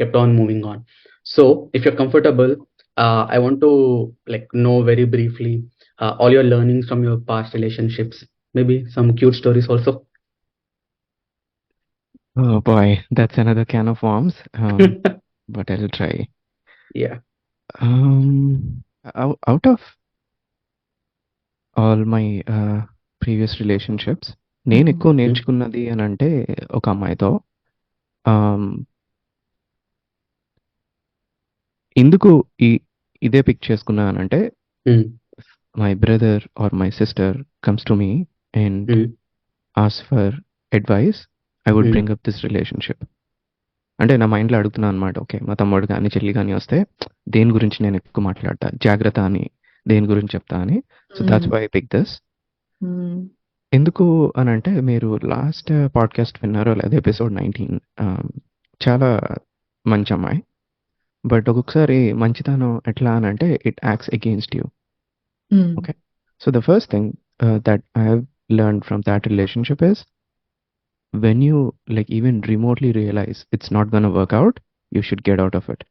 kept on moving on. So if you're comfortable, I want to like know very briefly all your learnings from your past relationships, maybe some cute stories also. Oh boy, that's another can of worms. But I'll try. Yeah. Out of all my previous relationships, నేను ఎక్కువ నేర్చుకున్నది అని అంటే ఒక అమ్మాయితో ఎందుకు ఇదే pick చేసుకున్నానంటే my brother or my sister comes to me and ask for advice, I would bring up this relationship. అంటే నా మైండ్లో అడుగుతున్నాను అనమాట, ఓకే మా తమ్ముడు కానీ చెల్లి కానీ వస్తే దేని గురించి నేను ఎక్కువ మాట్లాడతా, జాగ్రత్త అని దేని గురించి చెప్తా అని. So that's why I pick this. ఎందుకు అని అంటే మీరు లాస్ట్ పాడ్కాస్ట్ విన్నారో లేదా, ఎపిసోడ్ 19, చాలా మంచి అమ్మాయి. బట్ ఒక్కొక్కసారి మంచితనం ఎట్లా అని అంటే it acts against you. Okay, so the first thing that I have learned from that relationship is when you like even remotely realize it's not gonna work out, you should get out of it.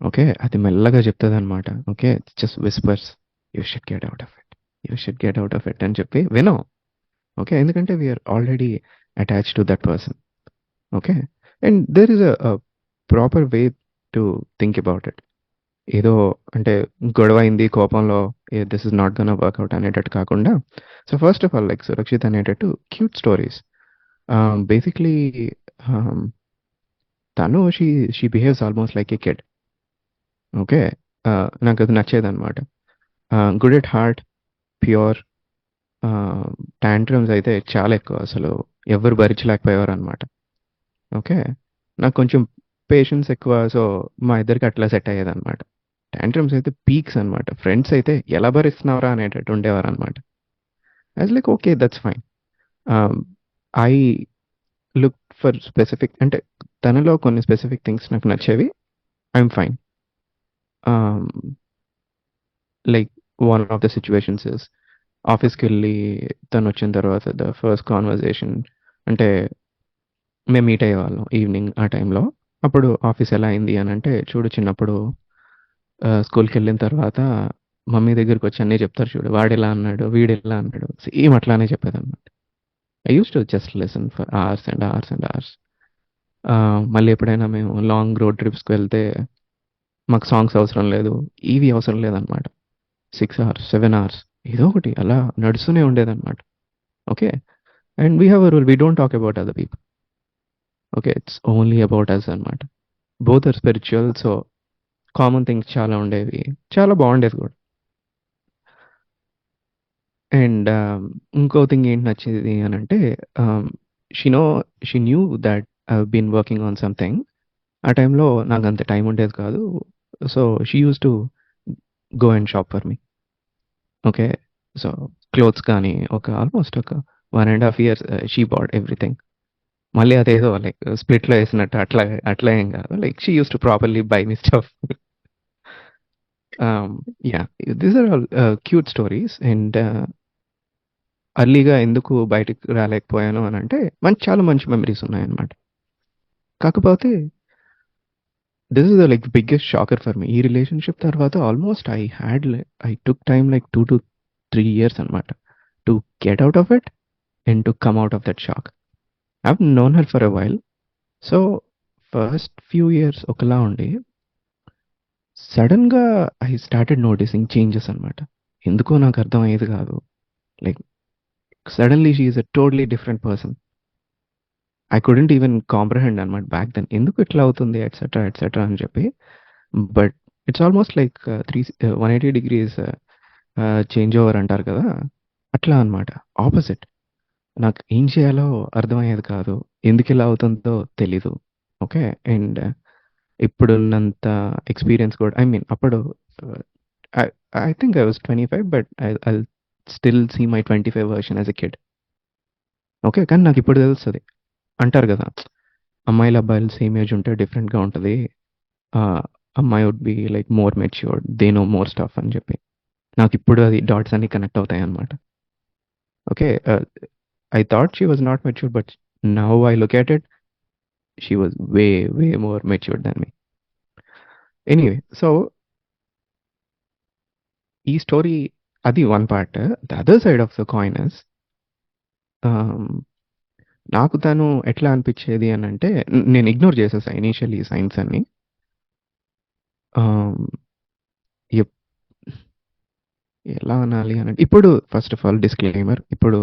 Okay, అది మెల్లగా చెప్తుంది అనమాట. Okay, just whispers, you should get out of it, you should get out of it అని చెప్పి వినో. Okay, ఎందుకంటే we're already attach to that person. Okay, and there is a proper way to think about it. ఏదో అంటే గొడవ అయింది కోపంలో this is not gonna work out అనేటట్టు కాకుండా, so first of all like Surakshit అనేటట్టు క్యూట్ స్టోరీస్. బేసిక్లీ తను she behaves almost like A kid. Okay, నాకు అది నచ్చేది అనమాట. Good at heart, pure. Tantrums అయితే చాలా ఎక్కువ, అసలు ఎవరు భరించలేకపోయేవారు అనమాట. ఓకే, నాకు కొంచెం పేషెన్స్ ఎక్కువ, సో మా ఇద్దరికి అట్లా సెట్ అయ్యేది అనమాట. టాంట్రమ్స్ అయితే పీక్స్ అనమాట. ఫ్రెండ్స్ అయితే ఎలా భరిస్తున్నారా అనేటట్టు ఉండేవారు అనమాట. As like okay that's fine. I look for specific, అంటే తనలో కొన్ని స్పెసిఫిక్ థింగ్స్ నాకు నచ్చేవి. I'm fine. Like one of the situations is ఆఫీస్కి వెళ్ళి తను వచ్చిన తర్వాత ద ఫస్ట్ కాన్వర్జేషన్, అంటే మేము మీట్ అయ్యేవాళ్ళం ఈవినింగ్ ఆ టైంలో. అప్పుడు ఆఫీస్ ఎలా అయింది అని అంటే, చూడు చిన్నప్పుడు స్కూల్కి వెళ్ళిన తర్వాత మమ్మీ దగ్గరికి వచ్చి అన్నీ చెప్తారు చూడు, వాడు ఎలా అన్నాడు వీడు ఎలా అన్నాడు, సేమ్ అట్లానే చెప్పేది అనమాట. I used to just listen for hours and hours and hours. మళ్ళీ ఎప్పుడైనా మేము లాంగ్ రోడ్ ట్రిప్స్కి వెళ్తే మాకు సాంగ్స్ అవసరం లేదు, ఇవి అవసరం లేదనమాట. 6 hours 7 hours ఏదో ఒకటి అలా నడుస్తూనే ఉండేదన్నమాట. Okay, and we have a rule, we don't talk about other people. Okay, it's only about us అనమాట. Both are spiritual, so common things చాలా ఉండేవి, చాలా బాగుండేది కూడా. అండ్ ఇంకో థింగ్ ఏంటి నచ్చేది అని అంటే, she knew that I been working on something. ఆ టైంలో నాకు అంత టైం ఉండేది కాదు, so she use to go and shop for me. Okay, so clothes కానీ ఆల్మోస్ట్ ఒక 1.5 years షీ బాట్ ఎవ్రీథింగ్. మళ్ళీ అదేదో లైక్ స్ప్లిట్లో వేసినట్టు అట్లా ఏం కాదు, like she use to properly buy me stuff. Yeah, these are all cute stories. And అర్లీగా ఎందుకు బయటకు రాలేకపోయాను అని అంటే, చాలా మంచి మెమరీస్ ఉన్నాయన్నమాట. కాకపోతే this is the like biggest shocker for me. ఈ రిలేషన్షిప్ తర్వాత almost I took time like 2 to 3 years అనమాట to get out of it and to come out of that shock. I have known her for a while. So first few years ఒకలా ఉండి, సడన్గా I started noticing changes అనమాట. ఎందుకో నాకు అర్థం అయ్యేది కాదు. Like suddenly she is a totally different person. I couldn't even comprehend అనమాట బ్యాక్ దెన్. ఎందుకు ఇట్లా అవుతుంది ఎట్సెట్రా ఎట్సెట్రా అని చెప్పి. But it's almost like 180 degrees change over అంటారు కదా, అట్లా అనమాట. ఆపోజిట్. నాకు ఏం చేయాలో అర్థమయ్యేది కాదు. ఎందుకు ఇలా అవుతుందో తెలీదు. ఓకే. అండ్ ఇప్పుడున్నంత ఎక్స్పీరియన్స్ కూడా, ఐ మీన్ అప్పుడు I I think I was 25, but I still see my 25 version as a kid. Okay. కానీ నాకు ఇప్పుడు తెలుస్తుంది. అంటారు కదా, అమ్మాయిలు అబ్బాయిలు సేమ్ ఏజ్ ఉంటే డిఫరెంట్గా ఉంటుంది. అమ్మాయి would be like more matured, they know more stuff అని చెప్పి. నాకు ఇప్పుడు అది డాట్స్ అన్ని కనెక్ట్ అవుతాయి అనమాట. Okay. I thought she was not mature, but now I look at it, she was way, way more mature than me. Anyway, so ఈ story అది one part. The other side of the coin is, నాకు తను ఎట్లా అనిపించేది అని అంటే, నేను ignore చేసేసా ఇనీషియల్లీ సైన్స్ అన్ని. Um, ఎప్- ఎలా అనాలి అని అంటే, ఇప్పుడు ఫస్ట్ ఆఫ్ ఆల్ డిస్క్లైమర్, ఇప్పుడు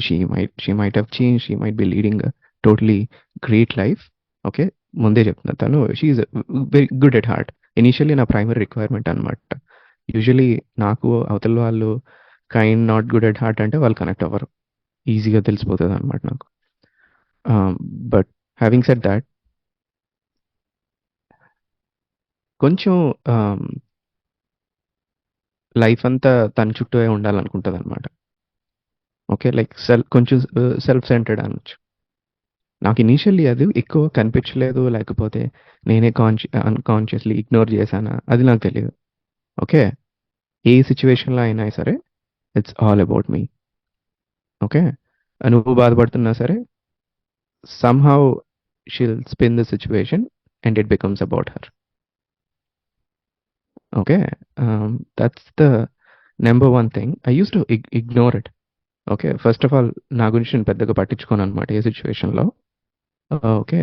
she might have change, she might be leading totally great life. Okay. ముందే చెప్తున్నా, తను she's very good at heart. Initially నా ప్రైమరీ రిక్వైర్మెంట్ అనమాట. యూజువలీ నాకు అవతల వాళ్ళు kind not good at heart అంటే వాళ్ళు కనెక్ట్ అవ్వరు, ఈజీగా తెలిసిపోతుంది అనమాట నాకు. బట్ హ్యావింగ్ సెడ్ దాట్, కొంచెం లైఫ్ అంతా తన చుట్టూ ఉండాలనుకుంటుంది అనమాట. ఓకే. లైక్ కొంచెం సెల్ఫ్ సెంటర్డ్ అనొచ్చు. నాకు ఇనీషియల్లీ అది ఎక్కువ కనిపించలేదు, లేకపోతే నేనే అన్కాన్షియస్లీ ఇగ్నోర్ చేశానా, అది నాకు తెలియదు. ఓకే. ఏ సిచ్యువేషన్లో అయినా సరే it's all about me. Okay. నువ్వు బాధపడుతున్నా సరే, somehow she'll spin the situation and it becomes about her. Okay. That's the number one thing. I used to ignore it. Okay. First of all నా గురించి నేను పెద్దగా పట్టించుకోను అనమాట ఏ సిచ్యువేషన్లో. ఓకే.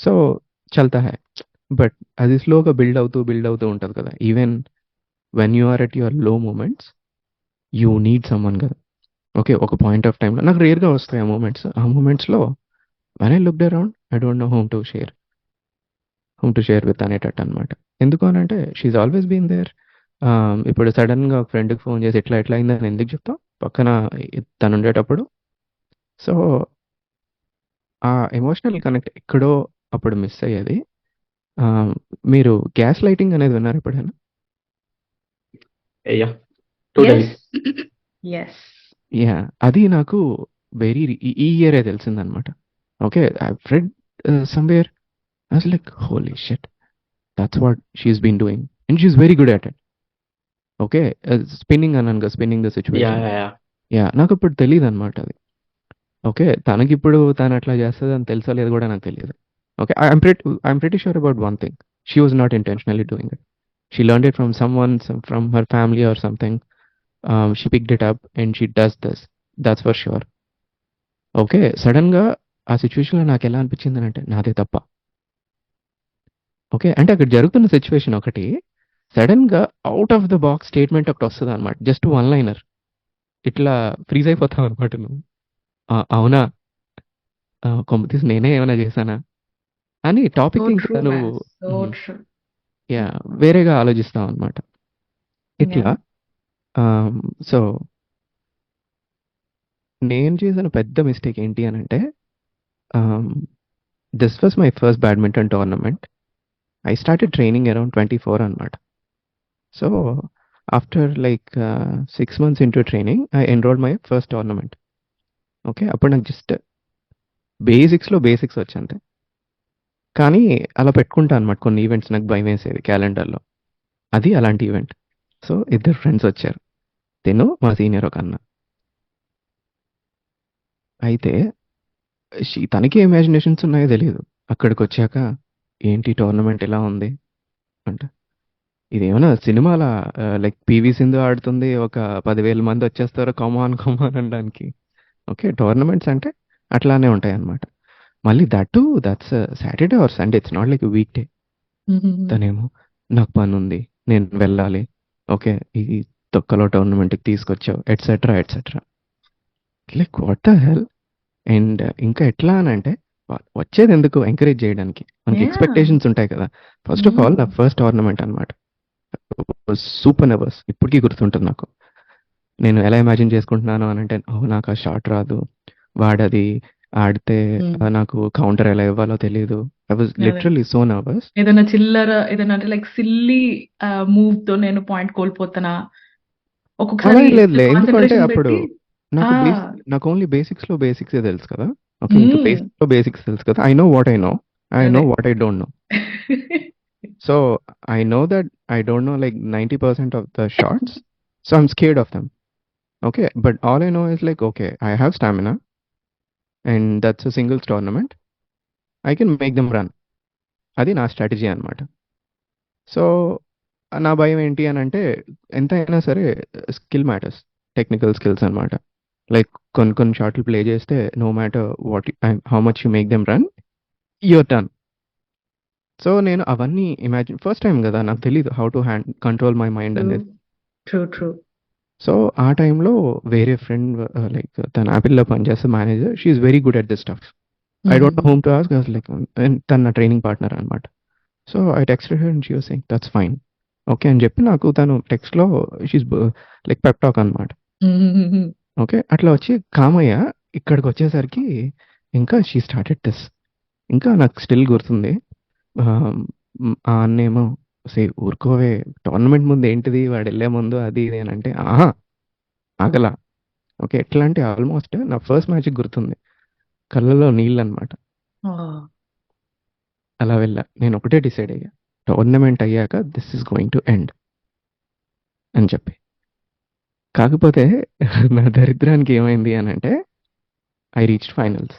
సో చల్తా హై. బట్ అది స్లోగా బిల్డ్ అవుతూ ఉంటుంది కదా. Even when you are at your low moments, you need someone కదా. ఓకే. ఒక పాయింట్ ఆఫ్ టైంలో నాకు రేర్గా వస్తాయి ఆ మూమెంట్స్. ఆ మూమెంట్స్లో when I looked around, I don't know whom to share with అనేటట్టు అనమాట. ఎందుకు అని అంటే, షీఈ్ ఆల్వేస్ బీన్ దేర్. ఇప్పుడు సడన్గా ఒక ఫ్రెండ్కి ఫోన్ చేసి ఎట్లా అయిందని ఎందుకు చెప్తాం పక్కన తను ఉండేటప్పుడు. సో ఆ ఎమోషనల్ కనెక్ట్ ఎక్కడో అప్పుడు మిస్ అయ్యేది. మీరు గ్యాస్ లైటింగ్ అనేది విన్నారు ఎప్పుడైనా? Yeah, totally. Yes. యా. అది నాకు వెరీ ఈ ఇయరే తెలిసిందనమాట. Okay. I read somewhere, I was like holy shit, that's what she's been doing and she's very good at it. Okay. Spinning అన్నాను కదా, spinning the yeah situation. Yeah yeah yeah. నాకు ఇప్పుడు తెలియదు అనమాట అది. ఓకే. తనకిప్పుడు తను అట్లా చేస్తుంది అని తెలుసో లేదు కూడా నాకు తెలియదు. Okay. I'm pretty sure about one thing, she was not intentionally doing it. She learned it from someone, from her family or something. She picked it up and she does this, that's for sure. Okay. సడన్గా ఆ సిచ్యువేషన్లో నాకు ఎలా అనిపించింది అంటే, నాదే తప్ప. Okay. అంటే అక్కడ జరుగుతున్న సిచ్యువేషన్ ఒకటి, సడన్గా out of the box statement ఒకటి వస్తుంది అనమాట. Just one liner. ఇట్లా ఫ్రీజ్ అయిపోతావు అనమాట నువ్వు. అవునా, కొంపతీసి నేనే ఏమైనా చేశానా అని టాపిక్ So ఇంకా true, నువ్వు man. So true. యా వేరేగా ఆలోచిస్తావు అనమాట. ఇట్లా. Yeah. సో నేను చేసిన పెద్ద మిస్టేక్ ఏంటి అని అంటే, this was my first badminton tournament. I started training around 24 అనమాట. So after like 6 months into training, I enrolled my first tournament. Okay. అప్పుడు నాకు జస్ట్ బేసిక్స్ వచ్చంతే. కానీ అలా పెట్టుకుంటా అనమాట కొన్ని ఈవెంట్స్, నాకు భయం వేసేది క్యాలెండర్లో. అది అలాంటి ఈవెంట్. సో ఇద్దరు ఫ్రెండ్స్ వచ్చారు, తిను మా సీనియర్ ఒక అన్న. అయితే తనకి ఇమాజినేషన్స్ ఉన్నాయో తెలియదు. అక్కడికి వచ్చాక ఏంటి టోర్నమెంట్ ఎలా ఉంది అంటే, ఇదేమన్నా సినిమాల లైక్ పివి సింధు ఆడుతుంది, ఒక 10,000 మంది వచ్చేస్తారు కమాన్ కమాన్ అనడానికి. ఓకే. టోర్నమెంట్స్ అంటే అట్లానే ఉంటాయి అన్నమాట. మళ్ళీ that's Saturday or Sunday, it's not like week day. Mhm. తనేమో నాకు పని ఉంది, నేను వెళ్ళాలి. ఓకే. ఈ తొక్కలో టోర్నమెంట్కి తీసుకొచ్చావు, etcetera etcetera. Like what the hell. And ఇంకా ఎట్లా అని అంటే వచ్చేది ఎందుకు ఎంకరేజ్ చేయడానికి, మనకి Yeah. ఎక్స్పెక్టేషన్స్ ఉంటాయి కదా. ఫస్ట్ ఆఫ్ ఆల్ నా ఫస్ట్ టోర్నమెంట్ అనమాట, సూపర్ నర్వస్, ఇప్పటికీ గుర్తుంటుంది నాకు. నేను ఎలా ఇమాజిన్ చేసుకుంటున్నాను అని అంటే, ఓ నాకు ఆ షాట్ రాదు, వాడది ఆడితే నాకు కౌంటర్ ఎలా ఇవ్వాలో తెలియదు. ఐ వాజ్ అదే. Literally so nervous. ఏదైనా చిల్లర ఏదైనా అంటే లైక్ సిల్లీ మూవ్ తో నేను పాయింట్ కోల్పోతానా అలా ఒక్కొక్కసారి ఏం లేదులే, ఎందుకంటే కాన్సన్ట్రేషన్ అప్పుడు పెట్టి నాకు నాకు ఓన్లీ బేసిక్స్ లో బేసిక్సే తెలుసు కదా. ఓకే, ఇంకా బేసిక్స్ లో బేసిక్స్ తెలుసు కదా. I know what I know, I know అదే. What I don't know. So I know that I don't know like 90% of the shots, so I'm scared of them. Okay, but all I know is like, okay, I have stamina, and that's a singles tournament. I can make them run. అది నా strategy అనమాట. So నా భయం ఏంటి అని అంటే, ఎంత అయినా సరే స్కిల్ మ్యాటర్స్, టెక్నికల్ స్కిల్స్ అనమాట. లైక్ కొన్ని షాట్లు ప్లే చేస్తే no matter what how much you make them run, your turn. So నేను అవన్నీ ఇమాజిన్, ఫస్ట్ టైం కదా, నాకు తెలీదు how to control my mind అనేది. ట్రూ సో ఆ టైంలో వేరే ఫ్రెండ్, లైక్ తన యాపిల్లో పనిచేస్తే manager, she is very good at this stuff. I don't know whom to ask, like తన నా ట్రైనింగ్ పార్ట్నర్ అనమాట. So I texted her and she was saying that's fine okay అని చెప్పి, నాకు తను టెక్స్ట్లో షీస్ లైక్ పెప్ టాక్ అనమాట. Okay, అట్లా వచ్చి కామయ్య ఇక్కడికి వచ్చేసరికి ఇంకా షీ స్టార్టెడ్ దిస్. ఇంకా నాకు స్టిల్ గుర్తుంది, ఆ అన్నేమో సే ఊరుకోవే, టోర్నమెంట్ ముందు ఏంటిది, వాడు వెళ్ళే ముందు అది ఇది అని అంటే, ఆహా ఆగలా. ఓకే, ఎట్లా అంటే ఆల్మోస్ట్ నా ఫస్ట్ మ్యాచ్ గుర్తుంది, కళ్ళలో నీళ్ళు అనమాట. అలా వెళ్ళా, నేను ఒకటే డిసైడ్ అయ్యా, టోర్నమెంట్ అయ్యాక this is going to end అని చెప్పి. కాకపోతే నా దరిద్రానికి ఏమైంది అని అంటే, I reached finals.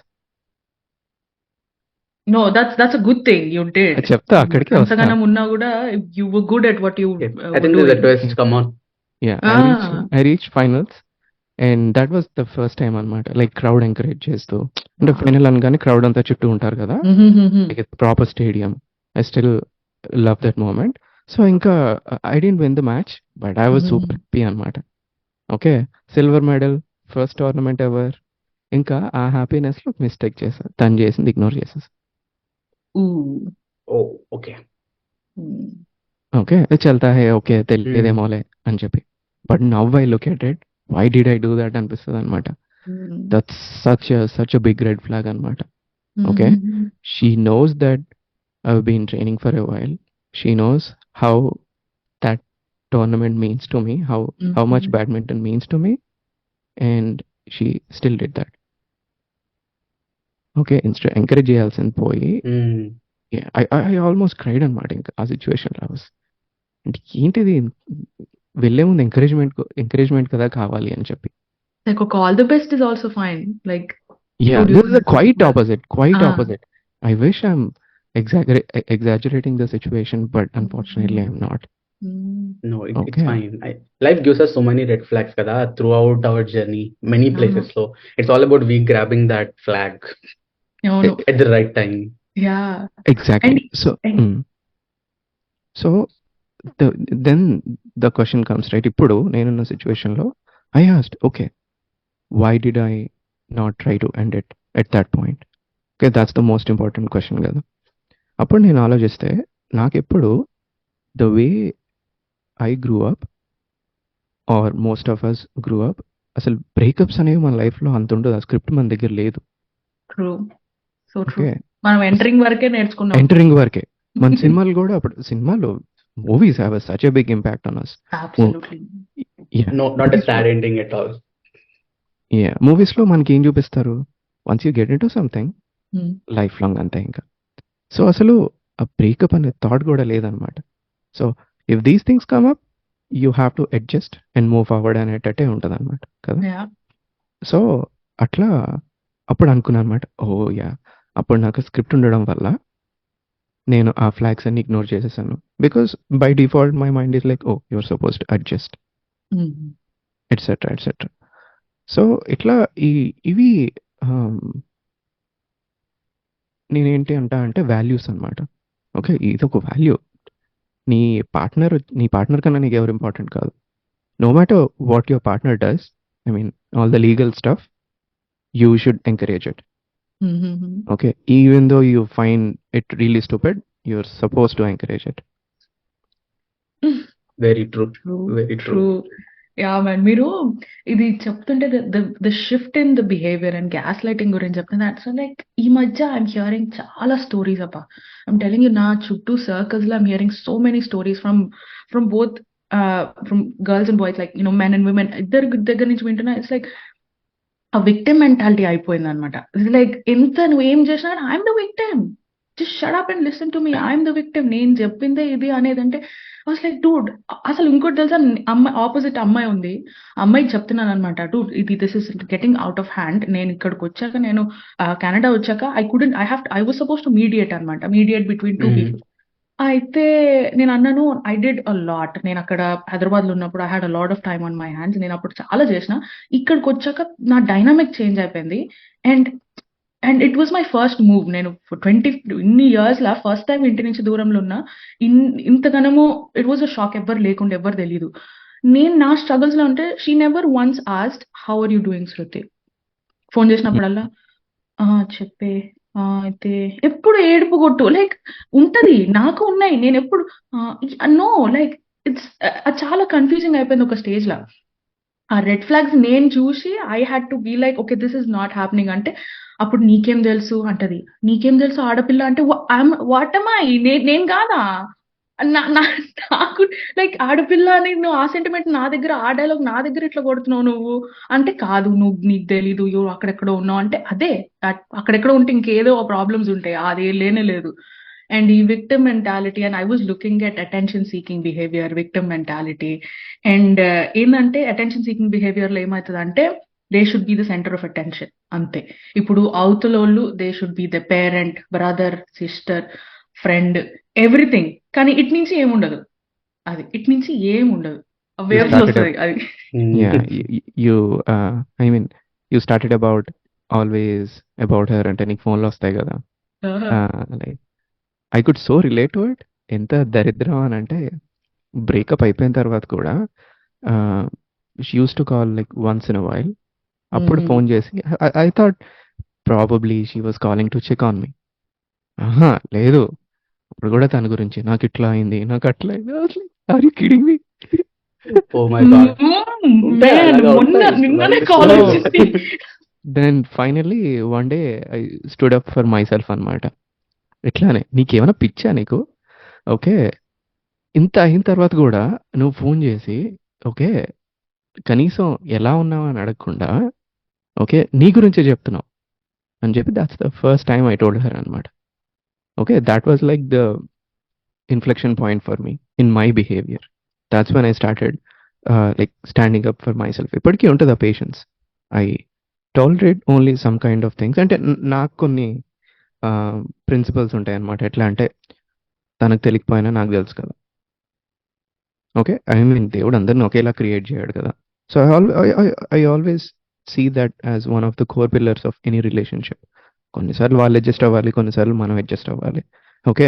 No that's a good thing you did. చెప్తా, అక్కడికే వస్తా. అంతగానం ఉన్నా కూడా you were good at what you I think there's a twist. Come on. Yeah, I reached finals, and that was the first time అనమాట. Like crowd encourage చేస్తూ, అంటే final అనగానే క్రౌడ్ అంతా చుట్టూ ఉంటారు కదా, like proper stadium. I still love that moment. So ఇంకా I didn't win the match, but I was super happy అనమాట. Okay, silver medal, first tournament ever. ఇంకా ఆ హ్యాపీనెస్ లో మిస్టేక్ చేశా, తను చేసింది ఇగ్నోర్ చేసేసి. Oh, okay. ఓకే, చల్తా హే, ఓకే తెలియదేమోలే అని చెప్పి. But now I look at it, why did I do that అనిపిస్తుంది అనమాట. That's such a big red flag అనమాట. Okay, she knows that I've been training for a while. She knows how that tournament means to me, how much badminton means to me, and she still did that. Okay, instead encourage చేయాల్సింది పోయి, I almost cried అనమాట. ఇంకా ఆ సిచ్యువేషన్లో I was, అంటే ఏంటిది, వెళ్ళే ముందు ఎంకరేజ్మెంట్ కదా కావాలి అని చెప్పి. Like all the best is also fine. Like Yeah, this is a quite opposite. I wish I'm exaggerating the situation, but unfortunately I'm not. No, it's Okay. fine. Life gives us so many red flags kada throughout our journey, many places. So it's all about we grabbing that flag No. at the right time. Yeah. Exactly. So then the question comes, right? ఇప్పుడు నేనున్న సిచ్యువేషన్లో I asked, okay, why did I not try to end it at that point? Okay, that's the most important question కదా. అప్పుడు నేను ఆలోచిస్తే, నాకెప్పుడు the way I grew up, or most of us grew up, అసలు breakups అనేవి మన లైఫ్లో అంత ఉండదు, ఆ స్క్రిప్ట్ మన దగ్గర లేదు. True. So true. ఓకే, మనం ఎంటరింగ్ వరకే నేర్చుకున్నాం. ఎంటరింగ్ వరకే. మన సినిమాలు కూడా అప్పుడు, సినిమాలు movies have such a big impact on us. Absolutely. Yeah. No, not a sad ending at all. Yeah, మూవీస్లో మనకి ఏం చూపిస్తారు, once you get in to something life long అంతే ఇంకా. సో అసలు ఆ బ్రేకప్ అనే థాట్ కూడా లేదనమాట. So if these things come up, you have to adjust and move forward అనేటట్టే ఉంటుంది అనమాట కదా. Yeah. సో అట్లా అప్పుడు అనుకున్నాను అనమాట, ఓ యా, అప్పుడు నాకు స్క్రిప్ట్ ఉండడం వల్ల నేను ఆ ఫ్లాగ్స్ అన్ని ఇగ్నోర్ చేసేసాను. Because by default my mind is like, oh you're suppose to adjust etcetera. So ఇట్లా ఇవి నేనేంటి అంటే వాల్యూస్ అనమాట. ఓకే, ఇది ఒక వాల్యూ. నీ పార్ట్నర్ కన్నా నీకు ఎవరు ఇంపార్టెంట్ కాదు. No matter what your partner does, I mean all the legal stuff, you should encourage it. Mm-hmm. Okay, even though you find it really stupid, you're supposed to encourage it. Very true, True, very true. true. Yeah man, మీరు ఇది చెప్తుంటే the shift in the behaviour and gas lighting గురించి చెప్తున్నా. So like ఈ మధ్య I'm hearing చాలా stories అప్ప. I'm telling you, నా చుట్టూ సర్కిల్స్ లో I'm hearing so many stories from both from girls and boys, like you know men and women, ఇద్దరు దగ్గర నుంచి వింటున్నా. ఇట్స్ లైక్ ఆ విక్టిమ్ మెంటాలిటీ అయిపోయింది అనమాట. ఇట్స్ లైక్ ఎంత నువ్వు ఏం చేసినా I'm the victim, just shut up and listen to me, I'm the victim, నేను చెప్పిందే ఇది అనేది. అంటే వాస్ లైక్ డూడ్, అసలు ఇంకోటి తెలుసా, అమ్మాయి ఆపోజిట్ అమ్మాయి ఉంది, అమ్మాయికి చెప్తున్నాను అనమాట, డూడ్ ఇది this is getting out of hand. నేను ఇక్కడికి వచ్చాక, నేను కెనడా వచ్చాక I was suppose to mediate అనమాట, మీడియేట్ బిట్వీన్ టూ పీపుల్. అయితే నేను అన్నాను, ఐ డిడ్ అ లాట్. నేను అక్కడ హైదరాబాద్ లో ఉన్నప్పుడు I had a lot of time on my hands, నేను అప్పుడు చాలా చేసిన. ఇక్కడికి వచ్చాక నా డైనామిక్ చేంజ్ అయిపోయింది. And and it was my first move. నేను 20 ఇయర్స్ లా ఫస్ట్ టైం ఇంటి నుంచి దూరంలో ఉన్నా. ఇంతగానము ఇట్ వాజ్ అ షాక్. ఎవ్వరు లేకుండా, ఎవ్వరు తెలియదు. నేను నా స్ట్రగుల్స్ లో ఉంటే, she never once asked how are you doing Shruti. Phone చేసినప్పుడల్లా చెప్పే, అయితే ఎప్పుడు ఏడుపు కొట్టు, లైక్ ఉంటది, నాకు ఉన్నాయి, నేను ఎప్పుడు నో, లైక్ ఇట్స్ చాలా కన్ఫ్యూజింగ్ అయిపోయింది ఒక స్టేజ్ లో. ఆ రెడ్ ఫ్లాగ్స్ నేను చూసి I had to be like, okay this is not happening. అంటే అప్పుడు నీకేం తెలుసు అంటది, నీకేం తెలుసు ఆడపిల్ల అంటే, వాట్ am I? నేను కాదా, నాకు లైక్ ఆడపిల్ల అని నువ్వు ఆ సెంటిమెంట్ నా దగ్గర, ఆ డైలాగ్ నా దగ్గర ఇట్లా కొడుతున్నావు నువ్వు అంటే, కాదు నువ్వు, నీకు తెలీదు, అక్కడెక్కడో ఉన్నావు అంటే, అదే అక్కడెక్కడో ఉంటే ఇంకేదో ప్రాబ్లమ్స్ ఉంటాయి, అది లేనే లేదు. అండ్ ఈ victim mentality, and I was looking at attention seeking behaviour, victim mentality. And ఏంటంటే అటెన్షన్ సీకింగ్ బిహేవియర్ లో ఏమవుతుంది అంటే, they should be the centre of attention అంతే. ఇప్పుడు అవతలోళ్ళు they should be the parent, brother, sister, friend, everything. కానీ ఇటు నుంచి ఏముండదు, అది ఇటు నుంచి ఏముండదు, You వేవ్స్ started వస్తుంది అది. yeah, you I mean, you started about always about her అంటే నీకు ఫోన్లో వస్తాయి కదా. Like I could so relate to it. ఎంత దరిద్రం అని అంటే, బ్రేకప్ అయిపోయిన తర్వాత కూడా she use to call like once in a while. అప్పుడు Mhm. ఫోన్ చేసి, I thought probably she was calling to check on me. ఆహా లేదు, అప్పుడు కూడా తన గురించి, నాకు ఇట్లా అయింది, నాకు అట్లా అయింది. Are you kidding me? Oh my god, ఉంటాయి Man, అలాగా ఉంటాయి. నిన్ననే Very కాల్ slow. వచ్చింది. Then finally one day I stood up for myself అనమాట. ఇట్లానే, నీకేమైనా పిచ్చా నీకు? ఓకే, ఇంత అయిన తర్వాత కూడా నువ్వు ఫోన్ చేసి, ఓకే కనీసం ఎలా ఉన్నావు అని అడగకుండా, ఓకే నీ గురించే చెప్తున్నావు అని చెప్పి, that's the first time I told her అనమాట. Okay, that was like the inflection point for me in my behavior. That's when I started like standing up for myself. ఇప్పటికీ ఉంటుంది ఆ patience. I tolerate only some kind of things. అంటే నాకు కొన్ని principles ఉంటాయి అన్నమాట. ఎట్లా అంటే, తనకు తెలియకపోయినా నాకు తెలుసు కదా. ఓకే, ఐ మీన్ దేవుడు అందరిని ఒకేలా క్రియేట్ చేయడు కదా. So I always see that as one of the core pillars of any relationship. కొన్నిసార్లు వాళ్ళు అడ్జస్ట్ అవ్వాలి, కొన్నిసార్లు మనం అడ్జస్ట్ అవ్వాలి. ఓకే,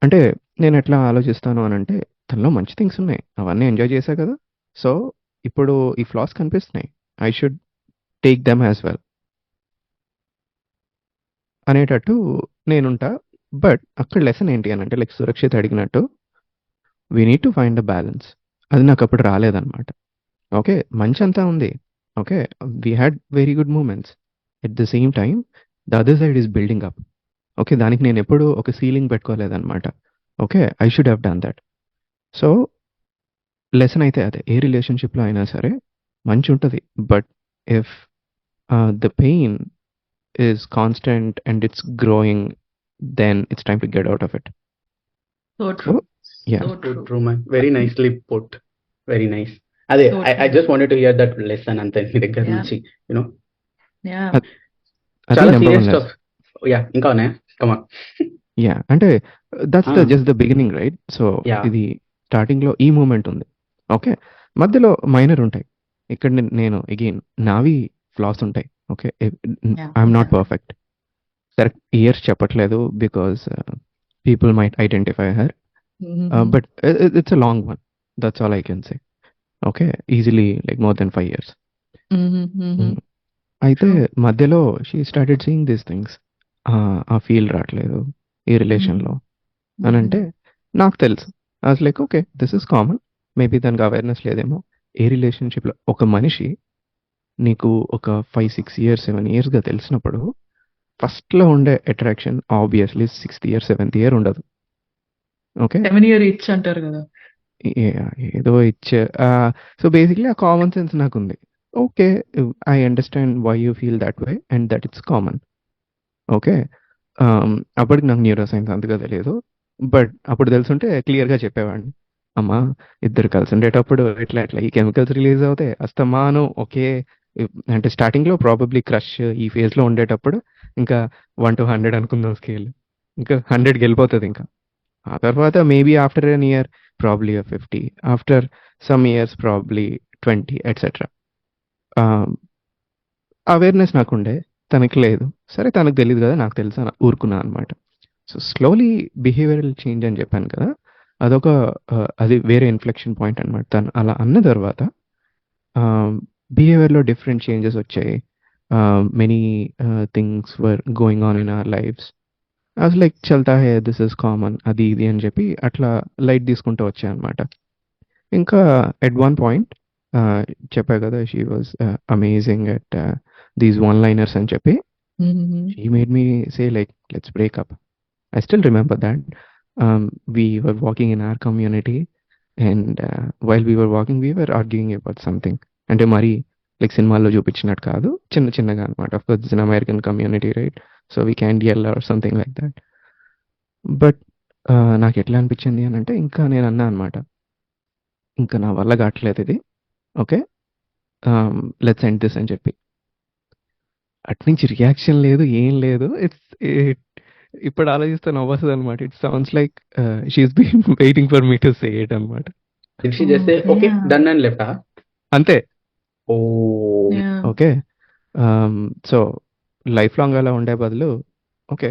అంటే నేను ఎట్లా ఆలోచిస్తాను అని అంటే, తనలో మంచి థింగ్స్ ఉన్నాయి, అవన్నీ ఎంజాయ్ చేశా కదా. సో ఇప్పుడు ఈ ఫ్లాస్ కనిపిస్తున్నాయి, I should take them as well అనేటట్టు నేనుంటా. బట్ అక్కడ లెసన్ ఏంటి అని అంటే, లైక్ సురక్షిత్ అడిగినట్టు, we need to find a balance. అది నాకు అప్పుడు రాలేదన్నమాట. ఓకే, మంచి అంతా ఉంది. Okay, we had very good moments. At the same time the other side is building up. Okay, దానికి నేను ఎప్పుడు ఒక సీలింగ్ పెట్టుకోలేదన్నమాట. Okay, I should have done that. So lesson అయితే అదే, ఏ రిలేషన్షిప్లో అయినా సరే మంచి ఉంటుంది. But if the pain is constant and it's growing, then it's time to get out of it. So so true. Yeah, So true. True man, very nicely put, very nice. అదే, So I true. Just wanted to hear that lesson అంతే మీ దగ్గర Yeah. నుంచి, you know. Yeah. అది చాలా number serious one stuff. Yeah, ఇంకా ఉన్నాయా? కమాన్. Yeah, అంటే that's the just the beginning right. So Yeah. ఇది స్టార్టింగ్లో ఈ మూమెంట్ ఉంది. ఓకే, మధ్యలో మైనర్ ఉంటాయి. ఇక్కడ నేను అగైన్ నావి ఫ్లాస్ ఉంటాయి. Okay, I'm not perfect. Correct years చెప్పట్లేదు, because people might identify her. But it's a long one, that's all I can say. Okay, easily like more than 5 years. Mm-hmm. అయితే True. మధ్యలో she started seeing these things. ఆ feel రావట్లేదు ఈ రిలేషన్‌లో Mm-hmm. అనంటే నాకు తెలుసు. I was like okay. This is common. Maybe దానికి అవేర్‌నెస్ లేదేమో. ఏ రిలేషన్‌షిప్‌లో ఒక మనిషి నీకు ఒక 5, 6 ఇయర్స్, 7 ఇయర్స్‌గా తెలిసినప్పుడు ఫస్ట్‌లో ఉండే అట్రాక్షన్ ఆబ్వియస్‌లీ సిక్స్త్ ఇయర్, సెవెంత్ ఇయర్ ఉండదు. ఓకే. 7-year itch అంటారు కదా. ఏదో ఇచ్చే సో బేసిక్‌లీ ఆ కామన్ సెన్స్ నాకుంది. Okay. I understand why you feel that way and that it's common. Okay. అప్పటికి నాకు న్యూరో సైన్స్ అంతగా తెలీదు. బట్ అప్పుడు తెలుసుంటే క్లియర్‌గా చెప్పేవాడిని. అమ్మా ఇద్దరు కలిసి ఉండేటప్పుడు ఇట్లా ఇట్లా ఈ కెమికల్స్ రిలీజ్ అవుతాయి. అస్తమానం ఒకే అంటే స్టార్టింగ్‌లో ప్రాబబ్లీ క్రష్ ఈ ఫేజ్‌లో ఉండేటప్పుడు ఇంకా 1-100 అనుకుందాం స్కేల్. ఇంకా 100కి వెళ్ళిపోతదింకా. ఆ తర్వాత maybe after an year probably 50. After some years probably 20 etcetera. Ah, awareness నాకుండే. తనకి లేదు. సరే తనకు తెలీదు గదా! నాకు తెలుసు అని ఊరుకున్నా అనమాట. సో, స్లోలీ బిహేవియరల్ చేంజ్ అని చెప్పాను కదా! అదొక అది వేరే ఇన్‌ఫ్లెక్షన్ పాయింట్ అనమాట. తను అలా అన్న తర్వాత ఆహ్, బిహేవియర్‌లో డిఫరెంట్ చేంజెస్ వచ్చాయి. Many things were going on in our lives. I was like చల్తా హై దిస్ ఈస్ కామన్ అది ఇది అని చెప్పి అట్లా లైట్ తీసుకుంటూ వచ్చాననమాట. ఇంకా ఎట్ వన్ పాయింట్ ఆహ్, చెప్పా కదా! She was amazing at these one liners అని చెప్పి Mm-hmm. She made me say like let's break up. I still remember that. We were walking in our community, and while we were walking, we were arguing about something. అంటే మరి like సినిమాల్లో చూపించినట్టు కాదు. చిన్న చిన్నగా అనమాట. Of course it's an American community right. So we can L or something like that. But నాకు ఎట్లా అనిపించింది అని అంటే ఇంకా నేను అన్నా అనమాట. ఇంకా నా వల్ల కావట్లేదు ఇది. ఓకే. లెట్స్ ఎండ్ దిస్ అని చెప్పి. అట్నుంచి రియాక్షన్ లేదు. ఏం లేదు. ఇప్పుడు ఆలోచిస్తే నవ్వొస్తదనమాట. It sounds like she is been waiting for me to say it అనమాట. Did she just say, Oh, okay, yeah. done and left? అంతే. Oh, Yeah. Okay. So, life long అలా ఉండే బదులు okay.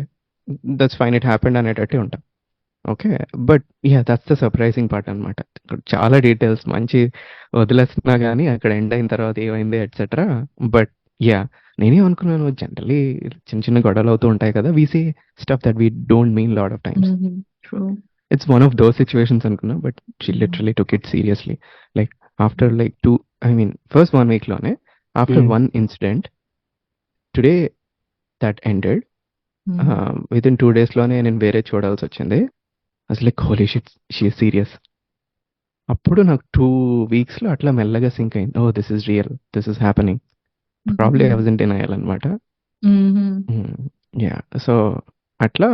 That's fine it happened అనేటట్టే ఉంటా. Okay. But yeah! That's the surprising part అనమాట. ఇక్కడ చాలా డీటెయిల్స్ మంచి వదిలేస్తున్నా గానీ అక్కడ ఎండ్ అయిన తర్వాత ఏమైంది ఎట్సెట్రా. But yeah! నేనేమనుకున్నాను జనరల్లీ చిన్న చిన్న గొడవలవుతూ ఉంటాయి కదా! We say stuff that we don't mean lot of times. Mm-hmm. True. It's one of those situations అనుకున్నా. But she Mm-hmm. Literally took it seriously. Like after like 2 I mean first 1 వీక్‌లోనే after Hmm. One incident today that ended. Mm-hmm. Within 2 డేస్‌లోనే నేను వేరేది చూడాల్సొచ్చింది. I was like holy shit! She is serious. అప్పుడు నాకు 2 వీక్స్‌లో అట్లా మెల్లగా సింక్ అయింది. Oh! This is real. This is happening. Probably I Mm-hmm. Was in denial అనమాట. Mm-hmm. యాహ్! సో, అట్లా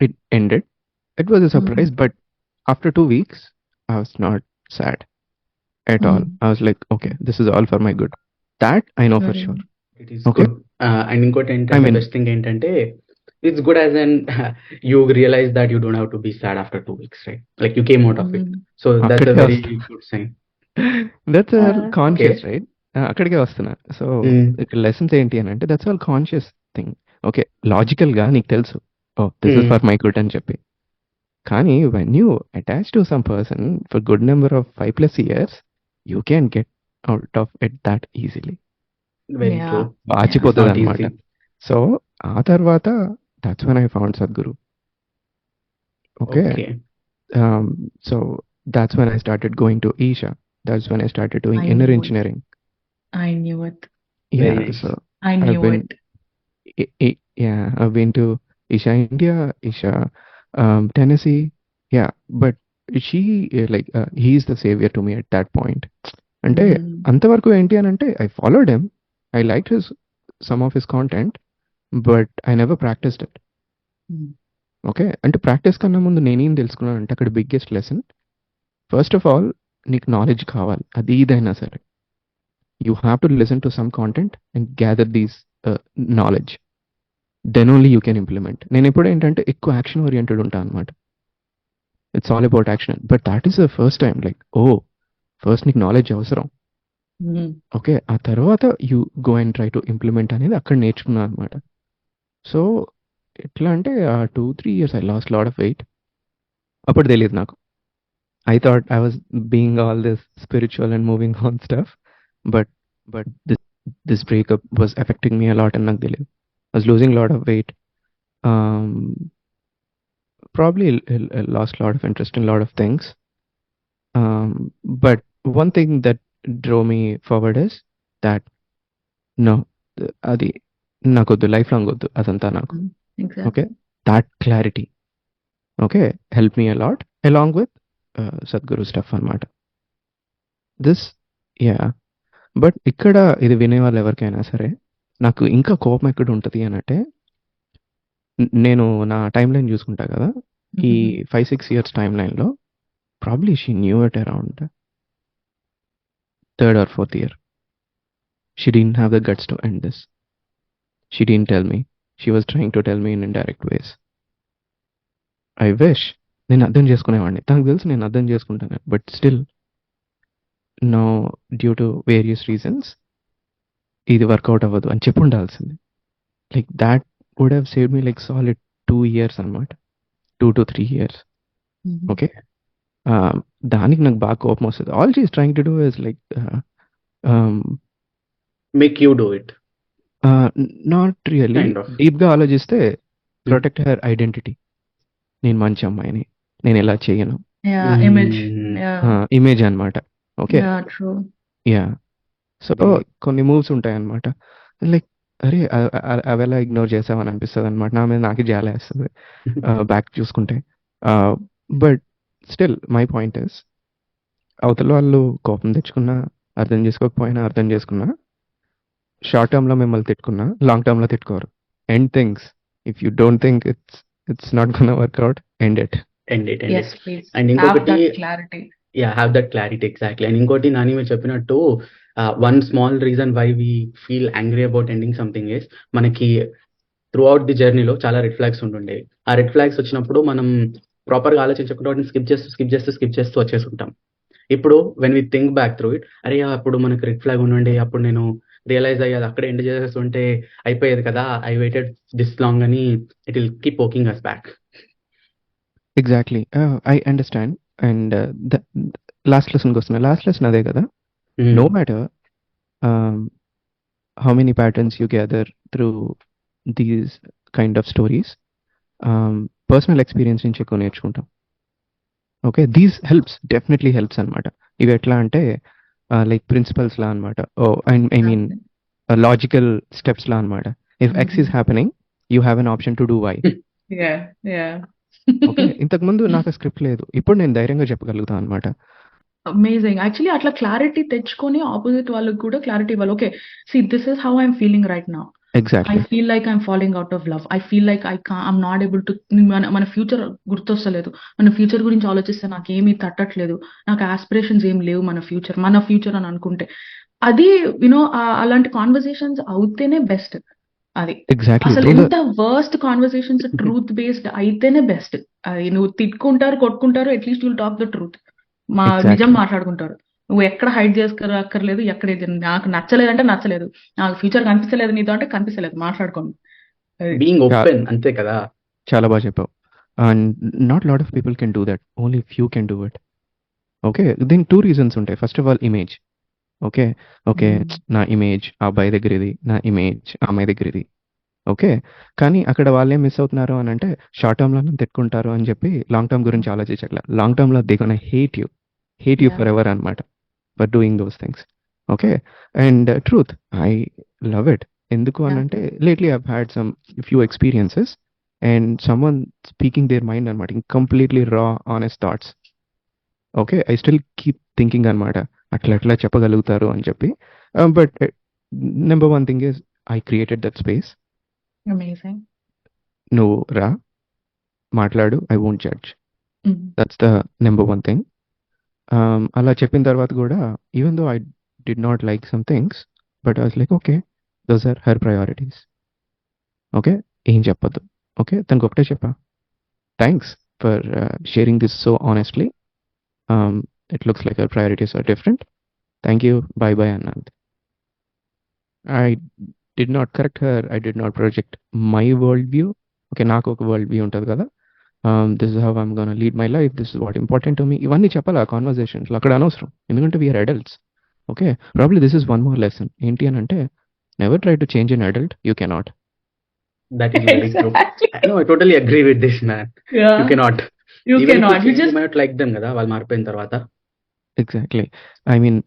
it ended. It was a Mm-hmm. Surprise. But after 2 weeks I was not sad at all. Mm-hmm. I was like, okay, this is all for my good. That I know for Very sure. it is Okay. good. And ఇంకోటి I ఏంటంటే mean, best thing ఏంటంటే it's good as and you realize that you don't have to be sad after 2 weeks, right? Like you came out of it. Mm-hmm. So that's a అక్కడికే very వస్తున్నా. Good sign. That's all Uh, okay. Conscious right? అక్కడికే వస్తున్నా. So, ఇక్కడ lessons ఏంటి అనంటే that's all conscious thing. Okay. లాజికల్‌గా నీకు తెలుసు. Oh! This is for my good అని చెప్పి. కానీ when you attach to some person for good number of 5+ years, you can get out of it that easily. Very yeah. True. Yeah. It's not పాచిపోతదనమాట. Easy. So, ఆ తర్వాత that's when I found Sadhguru. Okay. Okay. So that's when I started going to Isha. That's when I started doing I inner knew it. engineering. I knew it. Very Yeah, nice. so I I've knew been it. yeah, I've been to Isha India, Isha Tennessee. Yeah, but she like he's the savior to me at that point. అంటే Mm-hmm. అంతవరకు ఏంటి అని అంటే I followed him. I liked his some of his content, but I never practiced it. Mm-hmm. Okay. అంటే practice కన్నా ముందు నేనేం తెలుసుకున్నానంటే అక్కడ biggest lesson first of all నీకు నాలెడ్జ్ కావాలి. అది ఏదైనా సరే. You have to listen to some content and gather these knowledge. Then only you can implement. నేను ఎప్పుడు ఏంటంటే ఎక్కువ యాక్షన్ ఓరియెంటెడ్ ఉంటా అనమాట. It's all about action. But that is the first time like first నీకు నాలెడ్జ్ అవసరం. Mm-hmm. Okay. ఆ తర్వాత you go and try to implement అనేది అక్కడ నేర్చుకున్నా అనమాట. సో ఎట్లా అంటే 2-3 years I last lot of weight. అప్పుడు తెలీదు నాకు. I thought I was being all this spiritual and moving on stuff, but this this breakup was affecting me a lot and నాకు తెలియదు. I was losing a lot of weight. Um, probably lost a lot of interest in a lot of things. But one thing that drove me forward is that no, అది నాకొద్దు, life long వద్దు అదంతా నాకు. Exactly. Okay, that clarity, okay, helped me a lot along with Sadhguru stuff అన్నమాట. This yeah. But ఇక్కడ ఇది వినే వాళ్ళు ఎవరికైనా సరే నాకు ఇంకా కోపం ఎక్కడ ఉంటుంది అని అంటే, నేను నా టైం లైన్ చూసుకుంటా కదా, ఈ 5-6 years టైం లైన్లో probably she knew it around 3rd or 4th year. She didn't have the guts to end this. She didn't tell me. She was trying to tell me in indirect ways. I wish నేను అర్థం చేసుకునేవాడిని. తనకు తెలుసు నేను అర్థం చేసుకుంటాను. But still no, due to various reasons ఇది work out అవ్వదు అని చెప్పి ఉండాల్సింది. Like that would have saved me like solid 2 years అనమాట. 2 to 3 years. ఓకే, దానికి నాకు బాగా కోపం వస్తుంది. All she is trying to do is like make you do it. Not really. Kind of. డీప్గా ఆలోచిస్తే ప్రొటెక్ట్ హర్ ఐడెంటిటీ. నేను మంచి అమ్మాయిని, నేను ఎలా చేయను, Yeah, image. Yeah. ఇమేజ్ అనమాట. Okay, Yeah, true. Yeah. So కొన్ని మూవ్స్ ఉంటాయి అనమాట. లైక్ అరే అవి ఎలా ఇగ్నోర్ చేసావని అనిపిస్తుంది అనమాట. నా మీద నాకే జాలేస్తుంది బ్యాక్ చూసుకుంటే. But still my point is, అవతల వాళ్ళు కోపం తెచ్చుకున్నా, అర్థం చేసుకోకపోయినా, అర్థం చేసుకున్నా, షార్ట్ టర్మ్లో మిమ్మల్ని తిట్టుకున్నా, లాంగ్ టర్మ్లో తిట్టుకోరు. End things. If you don't think it's not gonna work out, end it. End it. Yes, please. And Have ఇంకొకటి, that clarity. have that clarity, exactly. And ఇంకోటి నాని మీరు చెప్పినట్టు, one small reason why we feel angry about ending something is, మనకి through out the జర్నీలో చాలా red flags ఉంటుండేవి. ఆ red flags వచ్చినప్పుడు మనం ప్రాపర్గా ఆలోచించకుండా వాటిని స్కిప్ చేస్తూ వచ్చేసుకుంటాం. ఇప్పుడు when we think back through it, అరే అప్పుడు మనకు రెడ్ ఫ్లాగ్ ఉండండి, అప్పుడు నేను రియలైజ్ అయ్యేది అక్కడే ఎండ్ చేసేస్తుంటే అయిపోయేది కదా, ఐ వెయిటెడ్ దిస్ లాంగ్ అని it will keep working us back. Exactly, I understand. And last లెసన్కి వస్తున్నా. లాస్ట్ లెసన్ అదే కదా, no matter how many patterns you gather through these kind of stories, personal experience నుంచి ఎక్కువ నేర్చుకుంటాం. Okay, these helps, definitely helps అనమాట. ఇవి ఎట్లా అంటే లైక్ ప్రిన్సిపల్స్ లా అనమాట. ఐ మీన్ లాజికల్ స్టెప్స్ లా అనమాట. If X is happening, you have an option to do Y. Yeah, yeah. Okay, ఇంతకుముందు నాకు స్క్రిప్ట్ లేదు, ఇప్పుడు నేను ధైర్యంగా చెప్పగలుగుతాను అనమాట. Amazing. Actually, అట్లా క్లారిటీ తెచ్చుకొని ఆపోజిట్ వాళ్ళకి కూడా క్లారిటీ ఇవ్వాలి. Okay, see, this is how I'm feeling right now. Exactly. I feel like I'm falling out of love. I feel like I'm not able to, మన ఫ్యూచర్ గుర్తొస్తలేదు, మన future గురించి ఆలోచిస్తే నాకేమీ తట్టట్లేదు, నాకు ఆస్పిరేషన్స్ ఏం లేవు మన ఫ్యూచర్ అని అనుకుంటే, అది యూనో అలాంటి కాన్వర్సేషన్స్ అవుతేనే బెస్ట్. అది ఎగ్జాక్ట్లీ. అసలు ఎంత వర్స్ట్ కాన్వర్సేషన్స్ ట్రూత్ బేస్డ్ అయితేనే బెస్ట్. అది నువ్వు తిట్టుకుంటారు, కొట్టుకుంటారు, at least you'll talk the truth. Exactly. నిజం మాట్లాడుకుంటారు. నువ్వు ఎక్కడ హైడ్ చేసుకోక్కర్లేదు, ఎక్కడ నాకు నచ్చలేదంటే నచ్చలేదు, నాకు ఫ్యూచర్ కనిపిస్తలేదు నీతో అంటే కనిపిస్తలేదు, మాట్లాడుకోండి. బీయింగ్ ఓపెన్, అంతే కదా. చాలా బాగా చెప్పావు. And not lot of people can do that, only few can do it. Okay, దీనికి 2 reasons ఉంటాయి. First of all image. Okay, నా ఇమేజ్ ఆ అబ్బాయి దగ్గర ఇది, నా ఇమేజ్ ఆ అమ్మాయి దగ్గర ఇది. ఓకే, కానీ అక్కడ వాళ్ళే మిస్ అవుతున్నారు అని అంటే, షార్ట్ టర్మ్లో తిట్టుకుంటారు అని చెప్పి లాంగ్ టర్మ్ గురించి ఆలోచించట్లా. లాంగ్ టర్మ్లో they gonna hate you forever అనమాట, for doing those things. Okay, and truth, I love it. ఎందుకు అని అంటే, lately I've had some few experiences and someone speaking their mind అనమాట, completely raw honest thoughts. Okay, I still keep thinking అనమాట, అట్లా చెప్పగలుగుతారు అని చెప్పి. But number 1 thing is I created that space. Amazing. నువ్వు రా, మాట్లాడు, I won't judge. That's the number 1 thing. అలా చెప్పిన తర్వాత కూడా, even though I did not like some things, but I was like okay, those are her priorities. Okay, ఏం చెప్పొద్దు. Okay, తనకు ఒకటే చెప్పా, thanks for sharing this so honestly. It looks like her priorities are different. Thank you, bye bye అన్నది. I did not correct her, I did not project my world view. Okay, నాకు ఒక world view ఉంటుంది కదా, this is how I'm gonna lead my life, this is what important to me. ఇవన్నీ చెప్పాలి ఆ కాన్వర్జేషన్స్లో, అక్కడ అనవసరం, ఎందుకంటే we are adults. Okay, probably this is one more lesson ఏంటి అని అంటే, never try to change an adult, you cannot. That is very true. Exactly. No, I totally agree with this, man. You Yeah, cannot. you Even if you cannot. You change, you just might not like them కదా వాళ్ళు మారిపోయిన తర్వాత. Exactly. I mean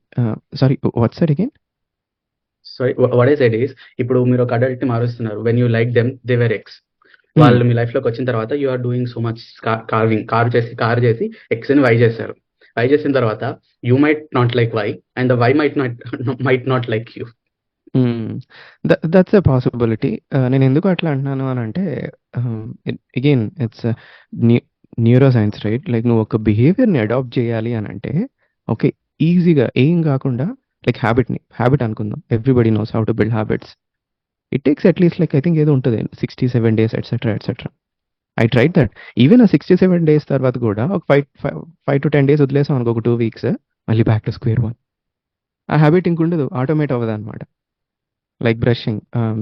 sorry, what's that again? So what I said is, ఇప్పుడు మీరు ఒక adult ని మారుస్తున్నారు. When you like them they were X. వాళ్ళు మీ లైఫ్ లోకి వచ్చిన తర్వాత you are doing so much car చేసి ఎక్స్ ని వై చేశారు. వై చేసిన తర్వాత you might not like Y and the Y might not like you. That's a possibility. నేను ఎందుకు అట్లా అంటున్నాను అని అంటే, again it's neuro science, right? Like నువ్వు ఒక బిహేవియర్ని అడాప్ట్ చేయాలి అని అంటే, ఓకే, ఈజీగా ఏం కాకుండా లైక్ హ్యాబిట్ అనుకుందాం. Everybody knows how to build habits. It takes at least like I think ఏదో ఉంటుంది 67 days etcetera etcetera. I tried that. Even ఆ 67 days తర్వాత కూడా ఒక 5 to 10 days వదిలేసాం అనుకో, ఒక 2 weeks, మళ్ళీ బ్యాక్ టు స్క్వేర్ వన్. ఆ హ్యాబిట్ ఇంకుండదు, ఆటోమేట్ అవ్వదు అనమాట. Like brushing.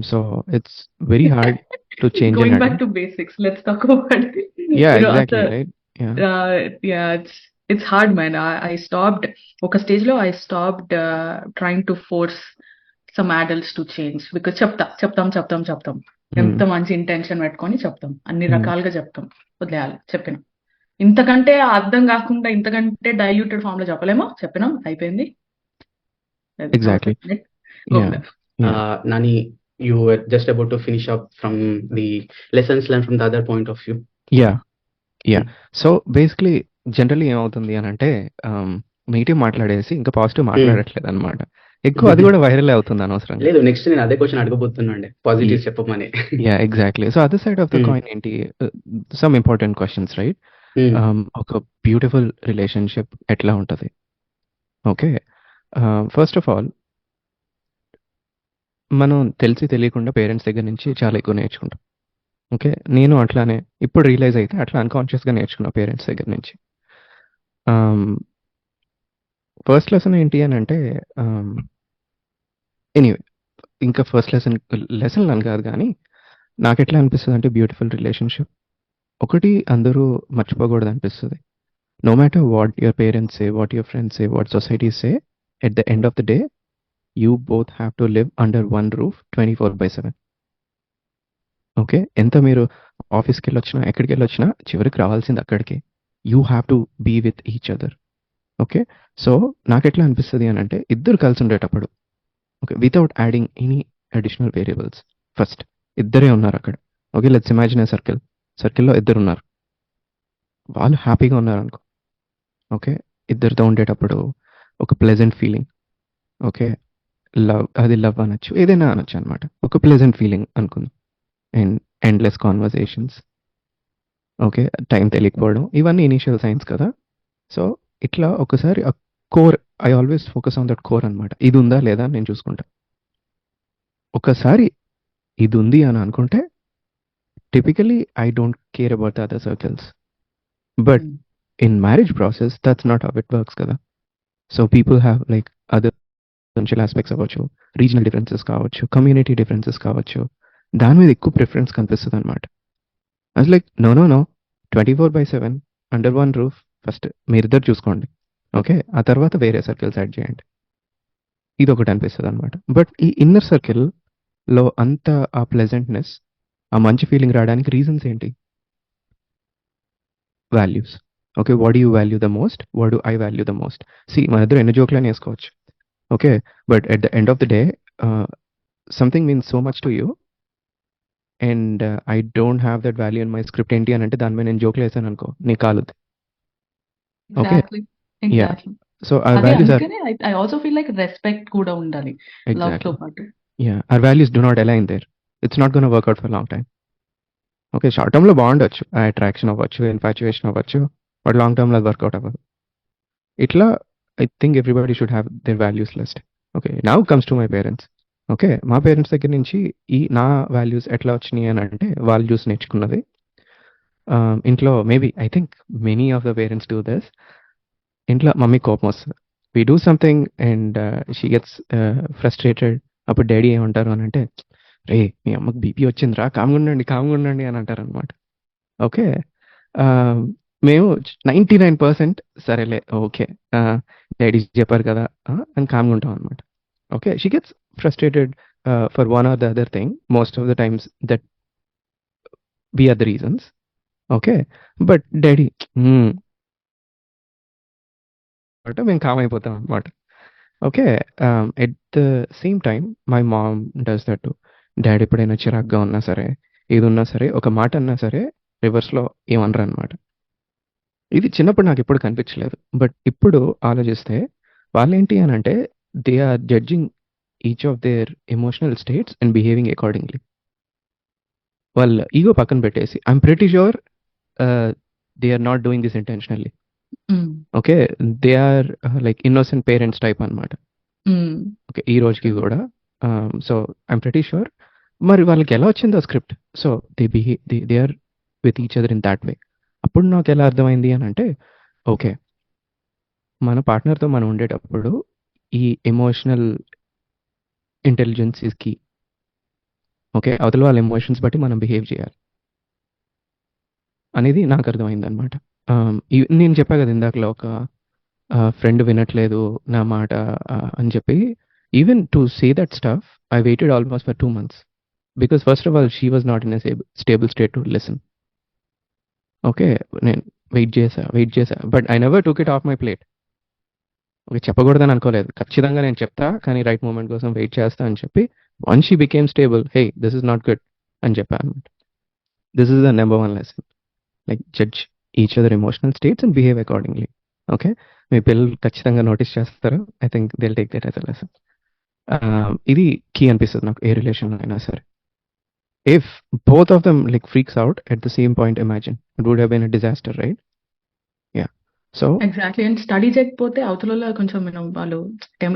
So it's very hard to change an going back adult. to basics. Let's talk about Yeah, you know, exactly, after right? Yeah. yeah, it's hard, man. I stopped. ఒక stage లో I stopped trying to force some adults to change because చెప్తాం ఎంత మంచి intention పెట్టుకొని చెప్తాం, అన్ని రకాలుగా చెప్తాం, వదిలేయాలి చెప్పినాం. ఇంతకంటే అర్థం కాకుండా ఇంతకంటే డైల్యూటెడ్ ఫామ్ లో చెప్పలేమో, చెప్పినాం అయిపోయింది. Exactly. Yeah. Nani, you were just about to finish up from the lessons learned from the other point of view. Yeah. So basically generally ఏమవుతుంది అని అంటే, నెగిటివ్ మాట్లాడేసి ఇంకా పాజిటివ్ మాట్లాడట్లేదు అనమాట. ఎక్కువ అది కూడా వైరల్ అవుతుంది అనవసరంగా. లేదు, నెక్స్ట్ నేను అదే క్వశ్చన్ అడగబోతున్నాండి, పాజిటివ్ చెప్పమని. Yeah, exactly. So other side of the coin ఏంటి, సమ్ ఇంపార్టెంట్ క్వశ్చన్స్, రైట్? ఒక బ్యూటిఫుల్ రిలేషన్షిప్ ఎట్లా ఉంటుంది? ఓకే, ఫస్ట్ ఆఫ్ ఆల్ మనం తెలిసి తెలియకుండా పేరెంట్స్ దగ్గర నుంచి చాలా ఎక్కువ నేర్చుకుంటాం. ఓకే, నేను అట్లానే ఇప్పుడు రియలైజ్ అయితే అట్లా అన్కాన్షియస్గా నేర్చుకున్నా పేరెంట్స్ దగ్గర నుంచి. ఫస్ట్ లెసన్ ఏంటి అని అంటే, ఎనీవే, ఇంకా ఫస్ట్ లెసన్ అని కాదు కానీ నాకు ఎట్లా అనిపిస్తుంది అంటే, బ్యూటిఫుల్ రిలేషన్షిప్ ఒకటి అందరూ మర్చిపోకూడదు అనిపిస్తుంది. No matter what your parents say, what your friends say, what society say, at the end of the day you both have to live under one roof 24/7. Okay, ఎంత మీరు ఆఫీస్కి వెళ్ళొచ్చినా ఎక్కడికి వెళ్ళొచ్చినా చివరికి రావాల్సింది అక్కడికే. You have to be with each other. Okay, so నాకు ఎట్లా అనిపిస్తుంది అని అంటే, ఇద్దరు కలిసి ఉండేటప్పుడు, okay, without adding any additional variables, first ఇద్దరే ఉన్నారు అక్కడ. ఓకే, లెట్స్ ఇమాజిన్ ఏ సర్కిల్లో ఇద్దరు ఉన్నారు, వాళ్ళు హ్యాపీగా ఉన్నారు అనుకో. ఓకే, ఇద్దరితో ఉండేటప్పుడు ఒక ప్లెజెంట్ ఫీలింగ్. ఓకే, అది లవ్ అనొచ్చు, ఏదైనా అనొచ్చు అనమాట. ఒక ప్లెజెంట్ ఫీలింగ్ అనుకుందాం. And endless conversations. Okay, time తెలియకపోవడం, ఇవన్నీ ఇనీషియల్ సైన్స్ కదా. సో ఇట్లా ఒకసారి ఆ core, I always focus on that core అనమాట. ఇది ఉందా లేదా నేను చూసుకుంటా. ఒకసారి ఇది ఉంది అని అనుకుంటే, typically I don't care about the other circles. But in marriage process that's not how it works కదా. So people have like other social aspects అవ్వచ్చు, రీజనల్ డిఫరెన్సెస్ కావచ్చు, కమ్యూనిటీ డిఫరెన్సెస్ కావచ్చు, దాని మీద ఎక్కువ ప్రిఫరెన్స్ కనిపిస్తుంది అనమాట. అది like no 24/7 under one roof, first మీరిద్దరు చూసుకోండి. ఓకే, ఆ తర్వాత వేరే సర్కిల్స్ యాడ్ చేయండి. ఇది ఒకటి అనిపిస్తుంది అనమాట. బట్ ఈ ఇన్నర్ సర్కిల్లో అంత ఆ ప్లెజెంట్నెస్, ఆ మంచి ఫీలింగ్ రావడానికి రీజన్స్ ఏంటి? Values. Okay, what do you value the most, what do I value the most? మన ఇద్దరు ఎన్ని జోక్లని వేసుకోవచ్చు. Okay, but at the end of the day something means so much to you and I don't have that value in my script. ఏంటి అని అంటే, దాని మీద నేను జోక్లు వేసాను అనుకో, నీ కాలుద్ది. Okay, Exactly. సో our అదే values are అందుకనే I also feel like respect కూడా ఉండాలి లవ్ తో exactly, పాటు. our values do not align there. It's not going to work out for a long time. Okay, short టర్మ్లో బాగుండొచ్చు, attraction అవ్వచ్చు, infatuation అవ్వచ్చు, but long టర్మ్లో అది వర్కౌట్ అవ్వదు. ఇట్లా I think everybody should have their values list. Okay, now comes to my parents. Okay, మా parents దగ్గర నుంచి నా వాల్యూస్ ఎట్లా వచ్చినాయి అని అంటే, వాళ్ళు చూసి నేర్చుకున్నది. ఇంట్లో maybe I think many of the parents do this. ఇంట్లో మమ్మీ కోపం వస్తుంది, we do something and she gets frustrated. అప్పుడు డాడీ ఏమంటారు అని అంటే, రే మీ అమ్మకి బీపీ వచ్చిందిరా, కామ్గా ఉండండి అని అంటారు అనమాట. ఓకే, మేము 99% సరేలే, ఓకే, డాడీ చెప్పారు కదా అని కామ్గా ఉంటాం అనమాట. Okay, she gets frustrated for one or the other thing. Most of the times that we are the reasons. Okay, but daddy అంటే మేము కామ్ అయిపోతాం అనమాట. Okay, at the same time my mom does that. Daddy ఎప్పుడైనా చిరాగ్గా ఉన్నా సరే, ఏది ఉన్నా సరే, ఒక మాట అన్నా సరే రివర్స్లో ఏమనరు అనమాట. ఇది చిన్నప్పుడు నాకు ఎప్పుడు కనిపించలేదు. బట్ ఇప్పుడు ఆలోచిస్తే వాళ్ళేంటి అని అంటే they are judging each of their emotional states and behaving accordingly. వాళ్ళ ఈగో పక్కన పెట్టేసి I'm pretty sure they are not doing this intentionally. Mm. Okay, they are like innocent parents type అనమాట. Mm. ఓకే, ఈ రోజుకి కూడా. So I'm pretty sure. మరి వాళ్ళకి ఎలా వచ్చిందో script, so they are with each other in that way. అప్పుడు నాకు ఎలా అర్థమైంది అని అంటే ఓకే, మన పార్ట్నర్తో మనం ఉండేటప్పుడు ఈ emotional intelligence is key. Okay, అవతల వాళ్ళ ఎమోషన్స్ బట్టి మనం బిహేవ్ చేయాలి అనేది నాకు అర్థమైంది అనమాట. నేను చెప్పా కదా ఇందాకలో ఒక ఫ్రెండ్ వినట్లేదు నా మాట అని చెప్పి. Even to say that stuff I waited almost for 2 months because first of all she was not in stable state to listen. Okay, నేను వెయిట్ చేసా but I never took it off my plate. Okay, చెప్పకూడదని అనుకోలేదు, ఖచ్చితంగా నేను చెప్తా కానీ right moment కోసం wait చేస్తా అని చెప్పి once she became stable, hey this is not good అని చెప్పాను అనమాట. This is the number one lesson, like judge each other emotional states and behave accordingly. Okay, మీ పిల్లలు ఖచ్చితంగా నోటీస్ చేస్తారు. I think they'll take that as a lesson. ఇది key అనిపిస్తుంది నాకు ఏ రిలేషన్లో అయినా సరే. If both of them like freaks out at the same point, imagine it would have been a disaster, right? Yeah. So exactly. And study చేయకపోతే అవతల కొంచెం వాళ్ళు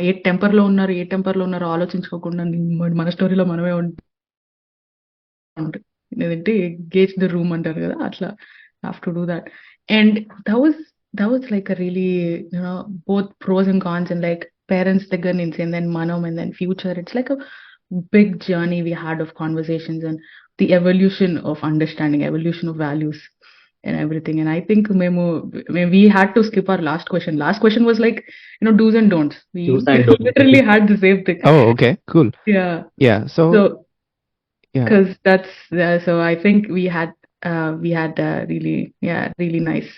ఏ టెంపర్లో ఉన్నారు, ఏ టెంపర్లో ఉన్నారో ఆలోచించుకోకుండా మన స్టోరీలో మనమే ఉంటాయి. లేదంటే గేజ్ ద రూమ్ అంటారు కదా, అట్లా have to do that. And that was like a really, both pros and cons, and like parents దగ్గర నుంచి and then మనం and then future. It's like a big journey we had of conversations and the evolution of understanding, evolution of values and everything. And I think we had to skip our last question. Last question was like, do's and don'ts. We Do's and don'ts. literally had the same thing. oh, okay, cool. Yeah. Yeah, so yeah, Because that's so I think we had really nice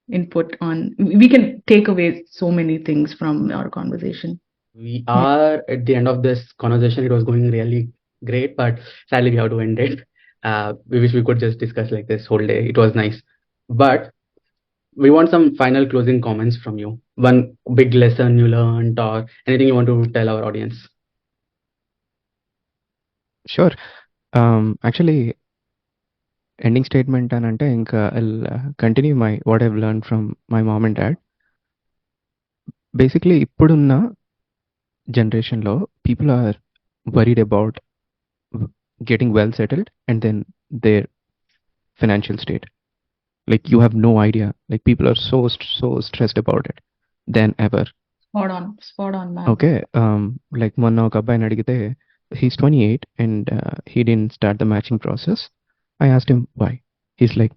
input on. We can take away so many things from our conversation. We are at the end of this conversation. It was going really great, but sadly we have to end it. We wish we could just discuss like this whole day. It was nice, but we want some final closing comments from you. One big lesson you learned, or anything you want to tell our audience. sure. Actually, ఎండింగ్ statement అని అంటే ఇంకా continue my what I've learn from my mom and dad. Basically ఇప్పుడున్న జనరేషన్లో people are worried about getting well settled and then their financial state. Like you have no idea, like people are so stressed about it then ever. Spot on, man. Okay, like మొన్న ఒక అబ్బాయిని అడిగితే he's 28 and he didn't start the matching process. I asked him why. He's like,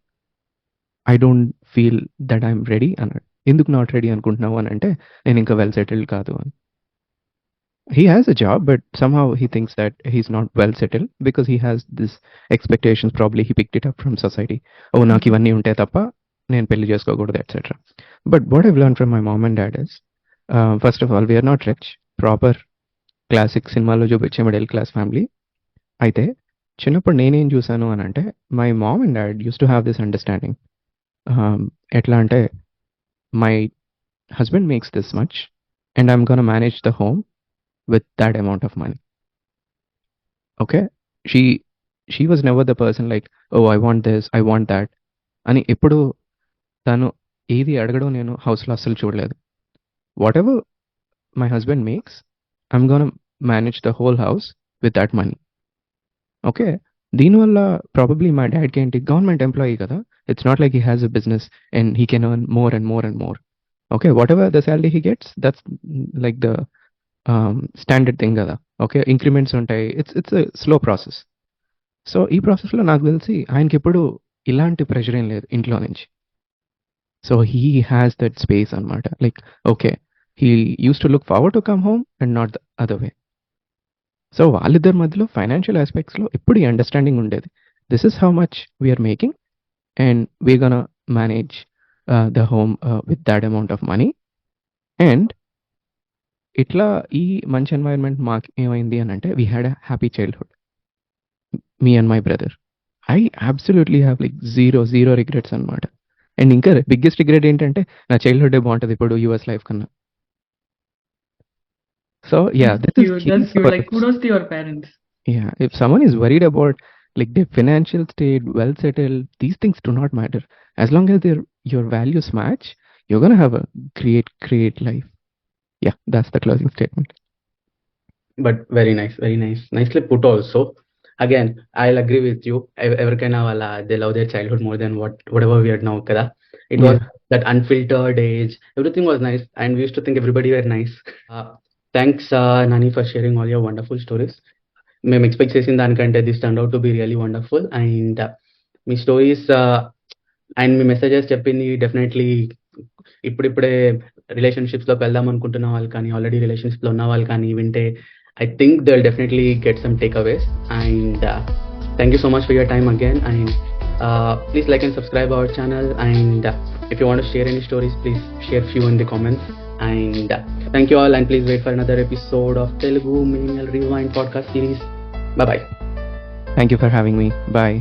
I don't feel that I'm ready అన్నాడు. ఎందుకు not ready అనుకుంటున్నావు అని అంటే నేను ఇంకా వెల్ సెటిల్డ్ కాదు అని. He has a job but somehow he thinks that he's not well settled because he has this expectations, probably he picked it up from society. Oh, నాకు ఇవన్నీ ఉంటే తప్ప నేను పెళ్లి చేసుకోకూడదు etcetera. But what I've learn from my mom and dad is, first of all we're not rich, proper classic సినిమాలో చూపించే middle class family. అయితే చిన్నప్పుడు నేనేం చూసాను అని అంటే my mom and dad use to have this understanding. ఎట్లా అంటే my husband makes this much and I'm gonna manage the home with that amount of money. Okay, she was never the person like oh I want this I want that అని. ఎప్పుడు తను ఏది అడగడం నేను హౌస్లో అస్సలు చూడలేదు. Whatever my husband makes I'm gonna manage the whole house with that money. Okay, దీనివల్ల ప్రాబబ్లీ మా డాడ్కి ఏంటి, గవర్నమెంట్ ఎంప్లాయీ కదా, it's not like he has a business and he can earn more and more and more. Okay, what ever the salary he gets that's like the standard thing కదా. Okay, increments ఉంటాయి, it's slow process. So ఈ ప్రాసెస్లో నాకు తెలిసి ఆయనకి ఎప్పుడు ఇలాంటి pressure ఏం లేదు ఇంట్లో నుంచి. So he has that space అనమాట. Like okay, he uses to look forward to come home and not the other way. So వాళ్ళిద్దరి మధ్యలో ఫైనాన్షియల్ ఆస్పెక్ట్స్లో ఎప్పుడు ఈ అండర్స్టాండింగ్ ఉండేది. This is how much we are making and we gonna manage the home with that amount of money. And ఇట్లా ఈ మంచి environment మాకు ఏమైంది అని అంటే we had a happy childhood, me and my brother. I absolutely have like zero regrets అనమాట. And ఇంకా biggest regret ఏంటంటే నా చైల్డ్హుడ్ బాగుంటుంది ఇప్పుడు యూఎస్ లైఫ్ కన్నా. So yeah, That's cute. That's cute. Like kudos to your parents. Yeah, if someone is worried about like their financial state, well settled, these things do not matter. As long as your values match, you're gonna have a great life. Yeah, that's the closing statement. But very nice, nicely put also. Again, I'll agree with you. Everykaina wala they love their childhood more than whatever we are now kada. It was Yeah. that unfiltered age. Everything was nice, and we used to think everybody were nice. Thanks, Nani, for sharing all your wonderful stories. మేము expect చేసిన దానికంటే this turn out to be really wonderful. And me stories and me messages చెప్పింది definitely ఇప్పుడిప్పుడే రిలేషన్షిప్స్లోకి వెళ్దాం అనుకుంటున్న వాళ్ళు కానీ already రిలేషన్షిప్లో ఉన్న వాళ్ళు కానీ వింటే I think they'll definitely get some takeaways. And thank you so much for your time again. And please like and subscribe our channel. And if you want to share any stories, please share few in the comments. And thank you all. And please wait for another episode of Telugu Millennial Rewind podcast series. Bye bye. Thank you for having me. Bye.